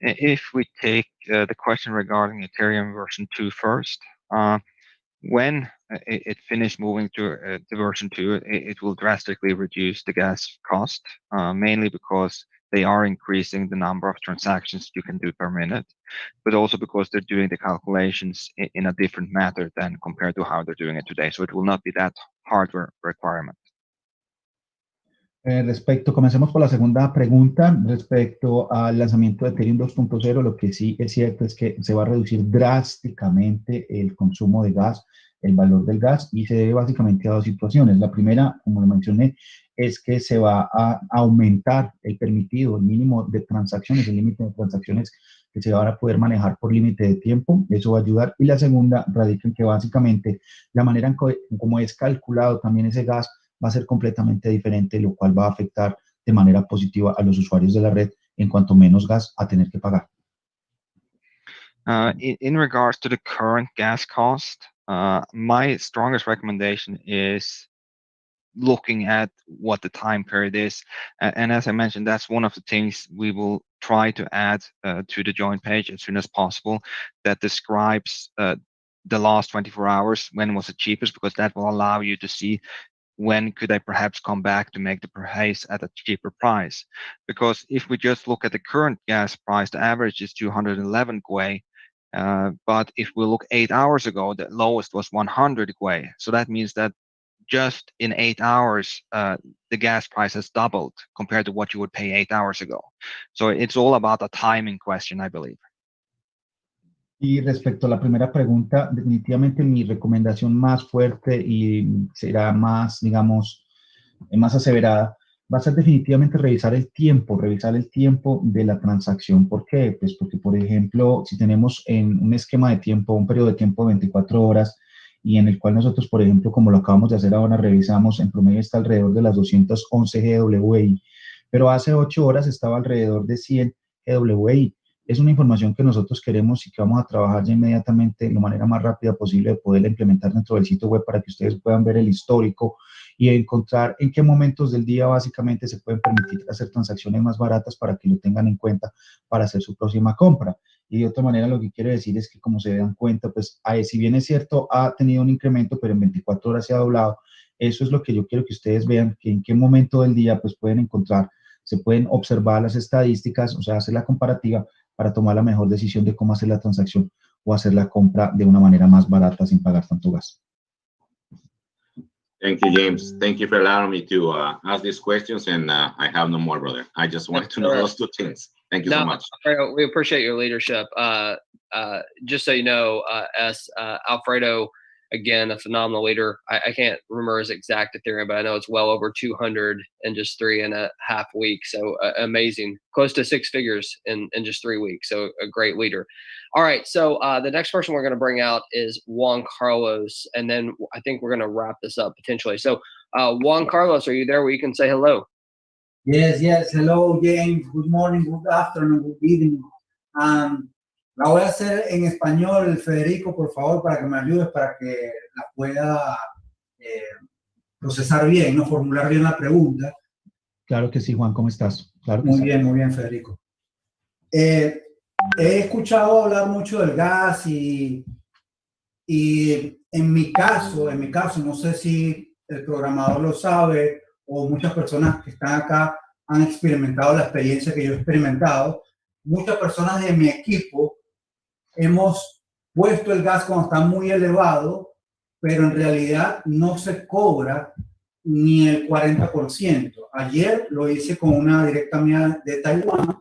If we take the question regarding Ethereum version 2 first, when it finished moving to the version 2, it will drastically reduce the gas cost, mainly because they are increasing the number of transactions you can do per minute, but also because they're doing the calculations in a different method than compared to how they're doing it today. So it will not be that hardware requirement. Comencemos por la segunda pregunta, respecto al lanzamiento de Ethereum 2.0, lo que sí es cierto es que se va a reducir drásticamente el consumo de gas, el valor del gas, y se debe básicamente a dos situaciones. La primera, como lo mencioné, es que se va a aumentar el permitido, el mínimo de transacciones, el límite de transacciones que se van a poder manejar por límite de tiempo, eso va a ayudar. Y la segunda radica en que básicamente la manera en como es calculado también ese gas va a ser completamente diferente, lo cual va a afectar de manera positiva a los usuarios de la red en cuanto menos gas a tener que pagar. In regards to the current gas cost, my strongest recommendation is looking at what the time period is. And as I mentioned, that's one of the things we will try to add to the join page as soon as possible, that describes the last 24 hours, when was the cheapest, because that will allow you to see when could I perhaps come back to make the purchase at a cheaper price. Because if we just look at the current gas price, the average is 211 GUE. But if we look 8 hours ago, the lowest was 100 GUE. So that means that just in 8 hours, the gas price has doubled compared to what you would pay 8 hours ago. So it's all about a timing question, I believe. Y respecto a la primera pregunta, definitivamente mi recomendación más fuerte y será más, digamos, más aseverada, va a ser definitivamente revisar el tiempo de la transacción. ¿Por qué? Pues porque, por ejemplo, si tenemos en un esquema de tiempo, un periodo de tiempo de 24 horas, y en el cual nosotros, por ejemplo, como lo acabamos de hacer ahora, revisamos, en promedio está alrededor de las 211 GWI, pero hace 8 horas estaba alrededor de 100 GWI. Es una información que nosotros queremos y que vamos a trabajar ya inmediatamente de la manera más rápida posible de poderla implementar dentro del sitio web para que ustedes puedan ver el histórico y encontrar en qué momentos del día básicamente se pueden permitir hacer transacciones más baratas para que lo tengan en cuenta para hacer su próxima compra. Y de otra manera lo que quiero decir es que, como se dan cuenta, pues si bien es cierto, ha tenido un incremento, pero en 24 horas se ha doblado. Eso es lo que yo quiero que ustedes vean, que en qué momento del día pues pueden encontrar, se pueden observar las estadísticas, o sea, hacer la comparativa para tomar la mejor decisión de cómo hacer la transacción o hacer la compra de una manera más barata sin pagar tanto gas. Thank you, James. Thank you for allowing me to ask these questions, and I have no more, brother. I just wanted to know those two things. Thank you so much. Alfredo, we appreciate your leadership. Just so you know, Alfredo, again, a phenomenal leader. I can't remember his exact Ethereum, but I know it's well over 200 in just 3.5 weeks. So amazing, close to 6 figures in just 3 weeks. So a great leader. All right, so the next person we're going to bring out is Juan Carlos, and then I think we're going to wrap this up potentially. So Juan Carlos, are you there where you can say hello? Yes. Hello, James. Good morning, good afternoon, good evening. La voy a hacer en español, Federico, por favor, para que me ayudes, para que la pueda procesar bien, ¿no? Formular bien la pregunta. Claro que sí, Juan, ¿cómo estás? Claro que Muy sí. bien, Federico. He escuchado hablar mucho del gas y en mi caso, no sé si el programador lo sabe o muchas personas que están acá han experimentado la experiencia que yo he experimentado. Muchas personas de mi equipo hemos puesto el gas cuando está muy elevado, pero en realidad no se cobra ni el 40%. Ayer lo hice con una directa mía de Taiwán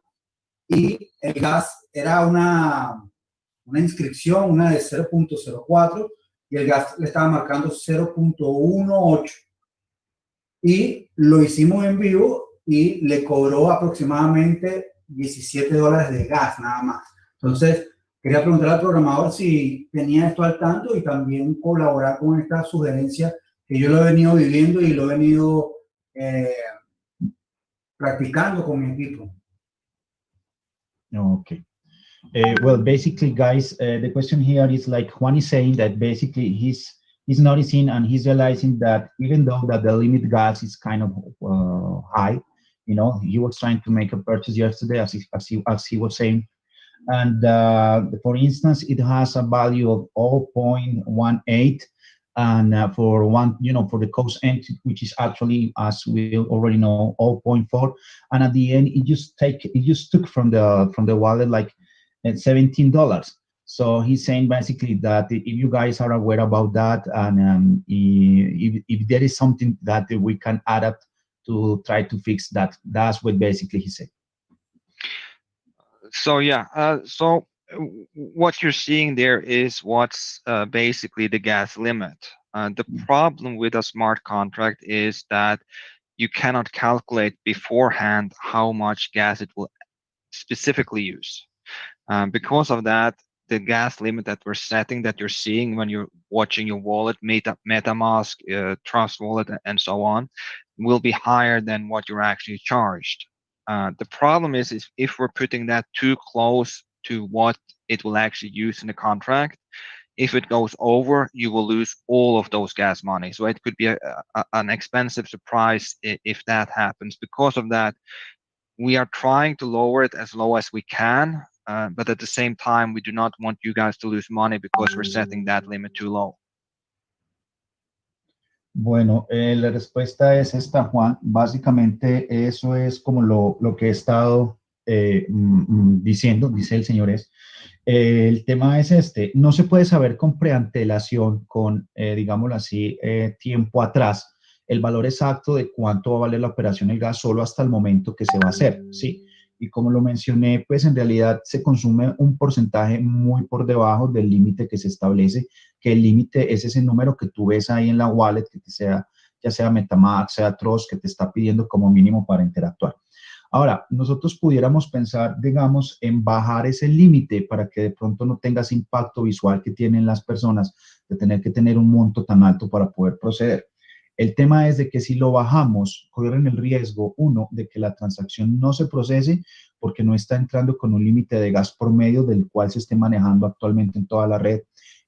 y el gas era una inscripción, una de 0.04, y el gas le estaba marcando 0.18. Y lo hicimos en vivo y le cobró aproximadamente $17 de gas nada más. Entonces, quería preguntar al programador si tenía esto al tanto y también colaborar con esta sugerencia que yo lo he venido viviendo y lo he venido practicando con mi equipo. Okay. Well, basically, guys, the question here is like Juan is saying that basically he's noticing and he's realizing that even though that the limit gas is kind of high, you know, he was trying to make a purchase yesterday, as he was saying, and for instance, it has a value of 0.18, and for one, you know, for the cost entry, which is actually, as we already know, 0.4, and at the end, it just took from the wallet like $17. So he's saying basically that if you guys are aware about that, and if there is something that we can add up to try to fix that. That's what basically he said. So yeah, what you're seeing there is what's basically the gas limit. The problem with a smart contract is that you cannot calculate beforehand how much gas it will specifically use. Because of that, the gas limit that we're setting, that you're seeing when you're watching your wallet, MetaMask, Trust Wallet, and so on, will be higher than what you're actually charged. The problem is if we're putting that too close to what it will actually use in the contract, if it goes over, you will lose all of those gas money. So it could be an expensive surprise if that happens. Because of that, we are trying to lower it as low as we can, but at the same time, we do not want you guys to lose money because we're setting that limit too low. Bueno, la respuesta es esta, Juan. Básicamente eso es como lo que he estado diciendo, dice el señor es. El tema es este, no se puede saber con preantelación, con, digámoslo así, tiempo atrás, el valor exacto de cuánto va a valer la operación del gas solo hasta el momento que se va a hacer, ¿sí? Y como lo mencioné, pues en realidad se consume un porcentaje muy por debajo del límite que se establece, que el límite es ese número que tú ves ahí en la wallet, que sea, ya sea MetaMask, sea Trust, que te está pidiendo como mínimo para interactuar. Ahora, nosotros pudiéramos pensar, digamos, en bajar ese límite para que de pronto no tengas impacto visual que tienen las personas de tener que tener un monto tan alto para poder proceder. El tema es de que si lo bajamos, corren el riesgo, uno, de que la transacción no se procese porque no está entrando con un límite de gas promedio del cual se esté manejando actualmente en toda la red.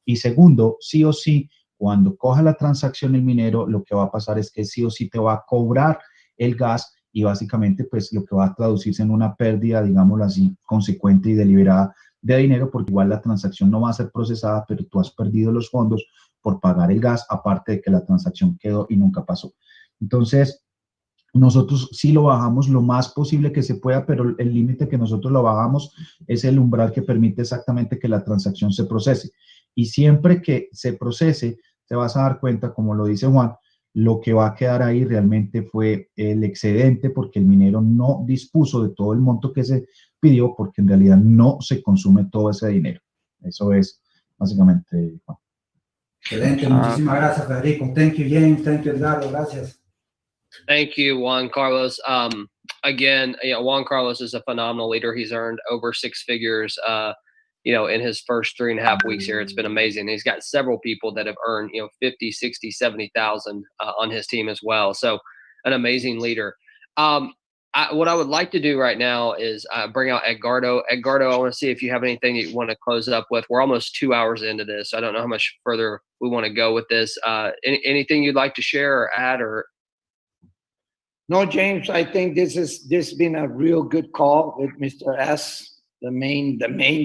Y segundo, sí o sí, cuando coja la transacción el minero, lo que va a pasar es que sí o sí te va a cobrar el gas y básicamente pues lo que va a traducirse en una pérdida, digámoslo así, consecuente y deliberada de dinero, porque igual la transacción no va a ser procesada, pero tú has perdido los fondos por pagar el gas, aparte de que la transacción quedó y nunca pasó. Entonces, nosotros sí lo bajamos lo más posible que se pueda, pero el límite que nosotros lo bajamos es el umbral que permite exactamente que la transacción se procese. Y siempre que se procese, te vas a dar cuenta, como lo dice Juan, lo que va a quedar ahí realmente fue el excedente, porque el minero no dispuso de todo el monto que se pidió, porque en realidad no se consume todo ese dinero. Eso es básicamente, Juan. Excelente, muchísimas gracias, Federico. Thank you, James. Thank you, Edgardo. Gracias. Thank you, Juan Carlos. Again, Juan Carlos is a phenomenal leader. He's earned over six figures, in his first 3.5 weeks here. It's been amazing. He's got several people that have earned, 50, 60, 70,000 on his team as well. So an amazing leader. What I would like to do right now is bring out Edgardo. Edgardo, I want to see if you have anything that you want to close it up with. We're almost 2 hours into this. So I don't know how much further we want to go with this. Anything you'd like to share or add or? No, James, I think this has been a real good call with Mr. S, the main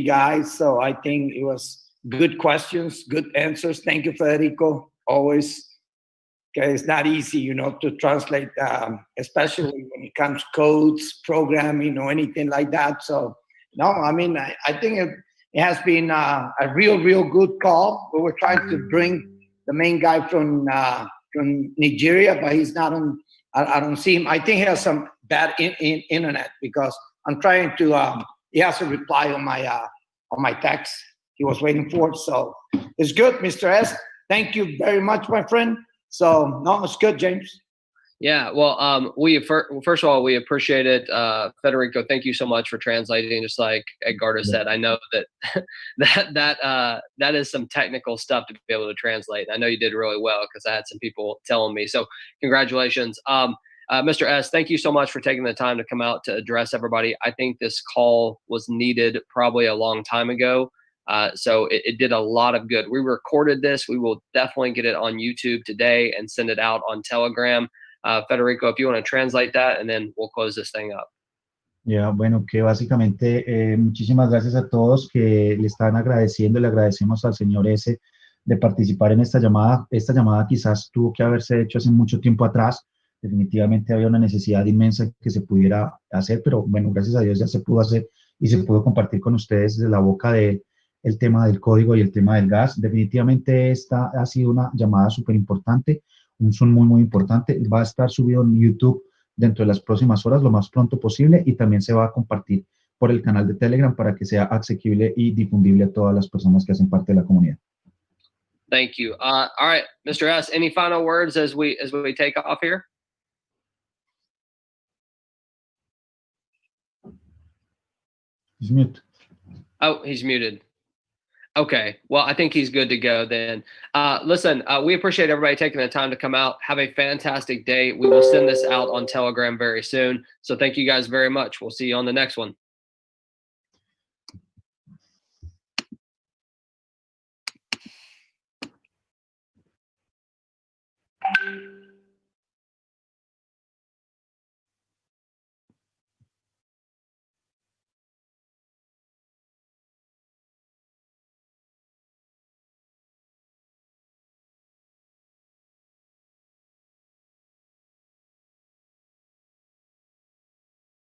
guy. So I think it was good questions, good answers. Thank you, Federico. Always. Okay, it's not easy, to translate, especially when it comes to codes, programming, or anything like that. So, no, I mean, I think it has been a real good call. We were trying to bring the main guy from Nigeria, but he's not on. I don't see him. I think he has some bad internet because I'm trying to. He has a reply on my text. He was waiting for it, so it's good, Mr. S. Thank you very much, my friend. So no, it's good, James. Yeah, well, first of all, we appreciate it, Federico. Thank you so much for translating. Just like Edgardo said, I know that is some technical stuff to be able to translate. I know you did really well because I had some people telling me. So congratulations, Mr. S. Thank you so much for taking the time to come out to address everybody. I think this call was needed probably a long time ago. So it did a lot of good. We recorded this. We will definitely get it on YouTube today and send it out on Telegram. Federico, if you want to translate that, and then we'll close this thing up. Ya, bueno, que básicamente muchísimas gracias a todos que le están agradeciendo, le agradecemos al señor S de participar en esta llamada. Esta llamada quizás tuvo que haberse hecho hace mucho tiempo atrás. Definitivamente había una necesidad inmensa que se pudiera hacer, pero bueno, gracias a Dios ya se pudo hacer y se pudo compartir con ustedes desde la boca de el tema del código y el tema del gas. Definitivamente esta ha sido una llamada súper importante, un Zoom muy importante. Va a estar subido en YouTube dentro de las próximas horas, lo más pronto posible, y también se va a compartir por el canal de Telegram para que sea asequible y difundible a todas las personas que hacen parte de la comunidad. Thank you. All right, Mr. S, any final words as we take off here? He's mute. Oh, he's muted. Okay, well, I think he's good to go then. Listen, we appreciate everybody taking the time to come out. Have a fantastic day. We will send this out on Telegram very soon. So thank you guys very much. We'll see you on the next one.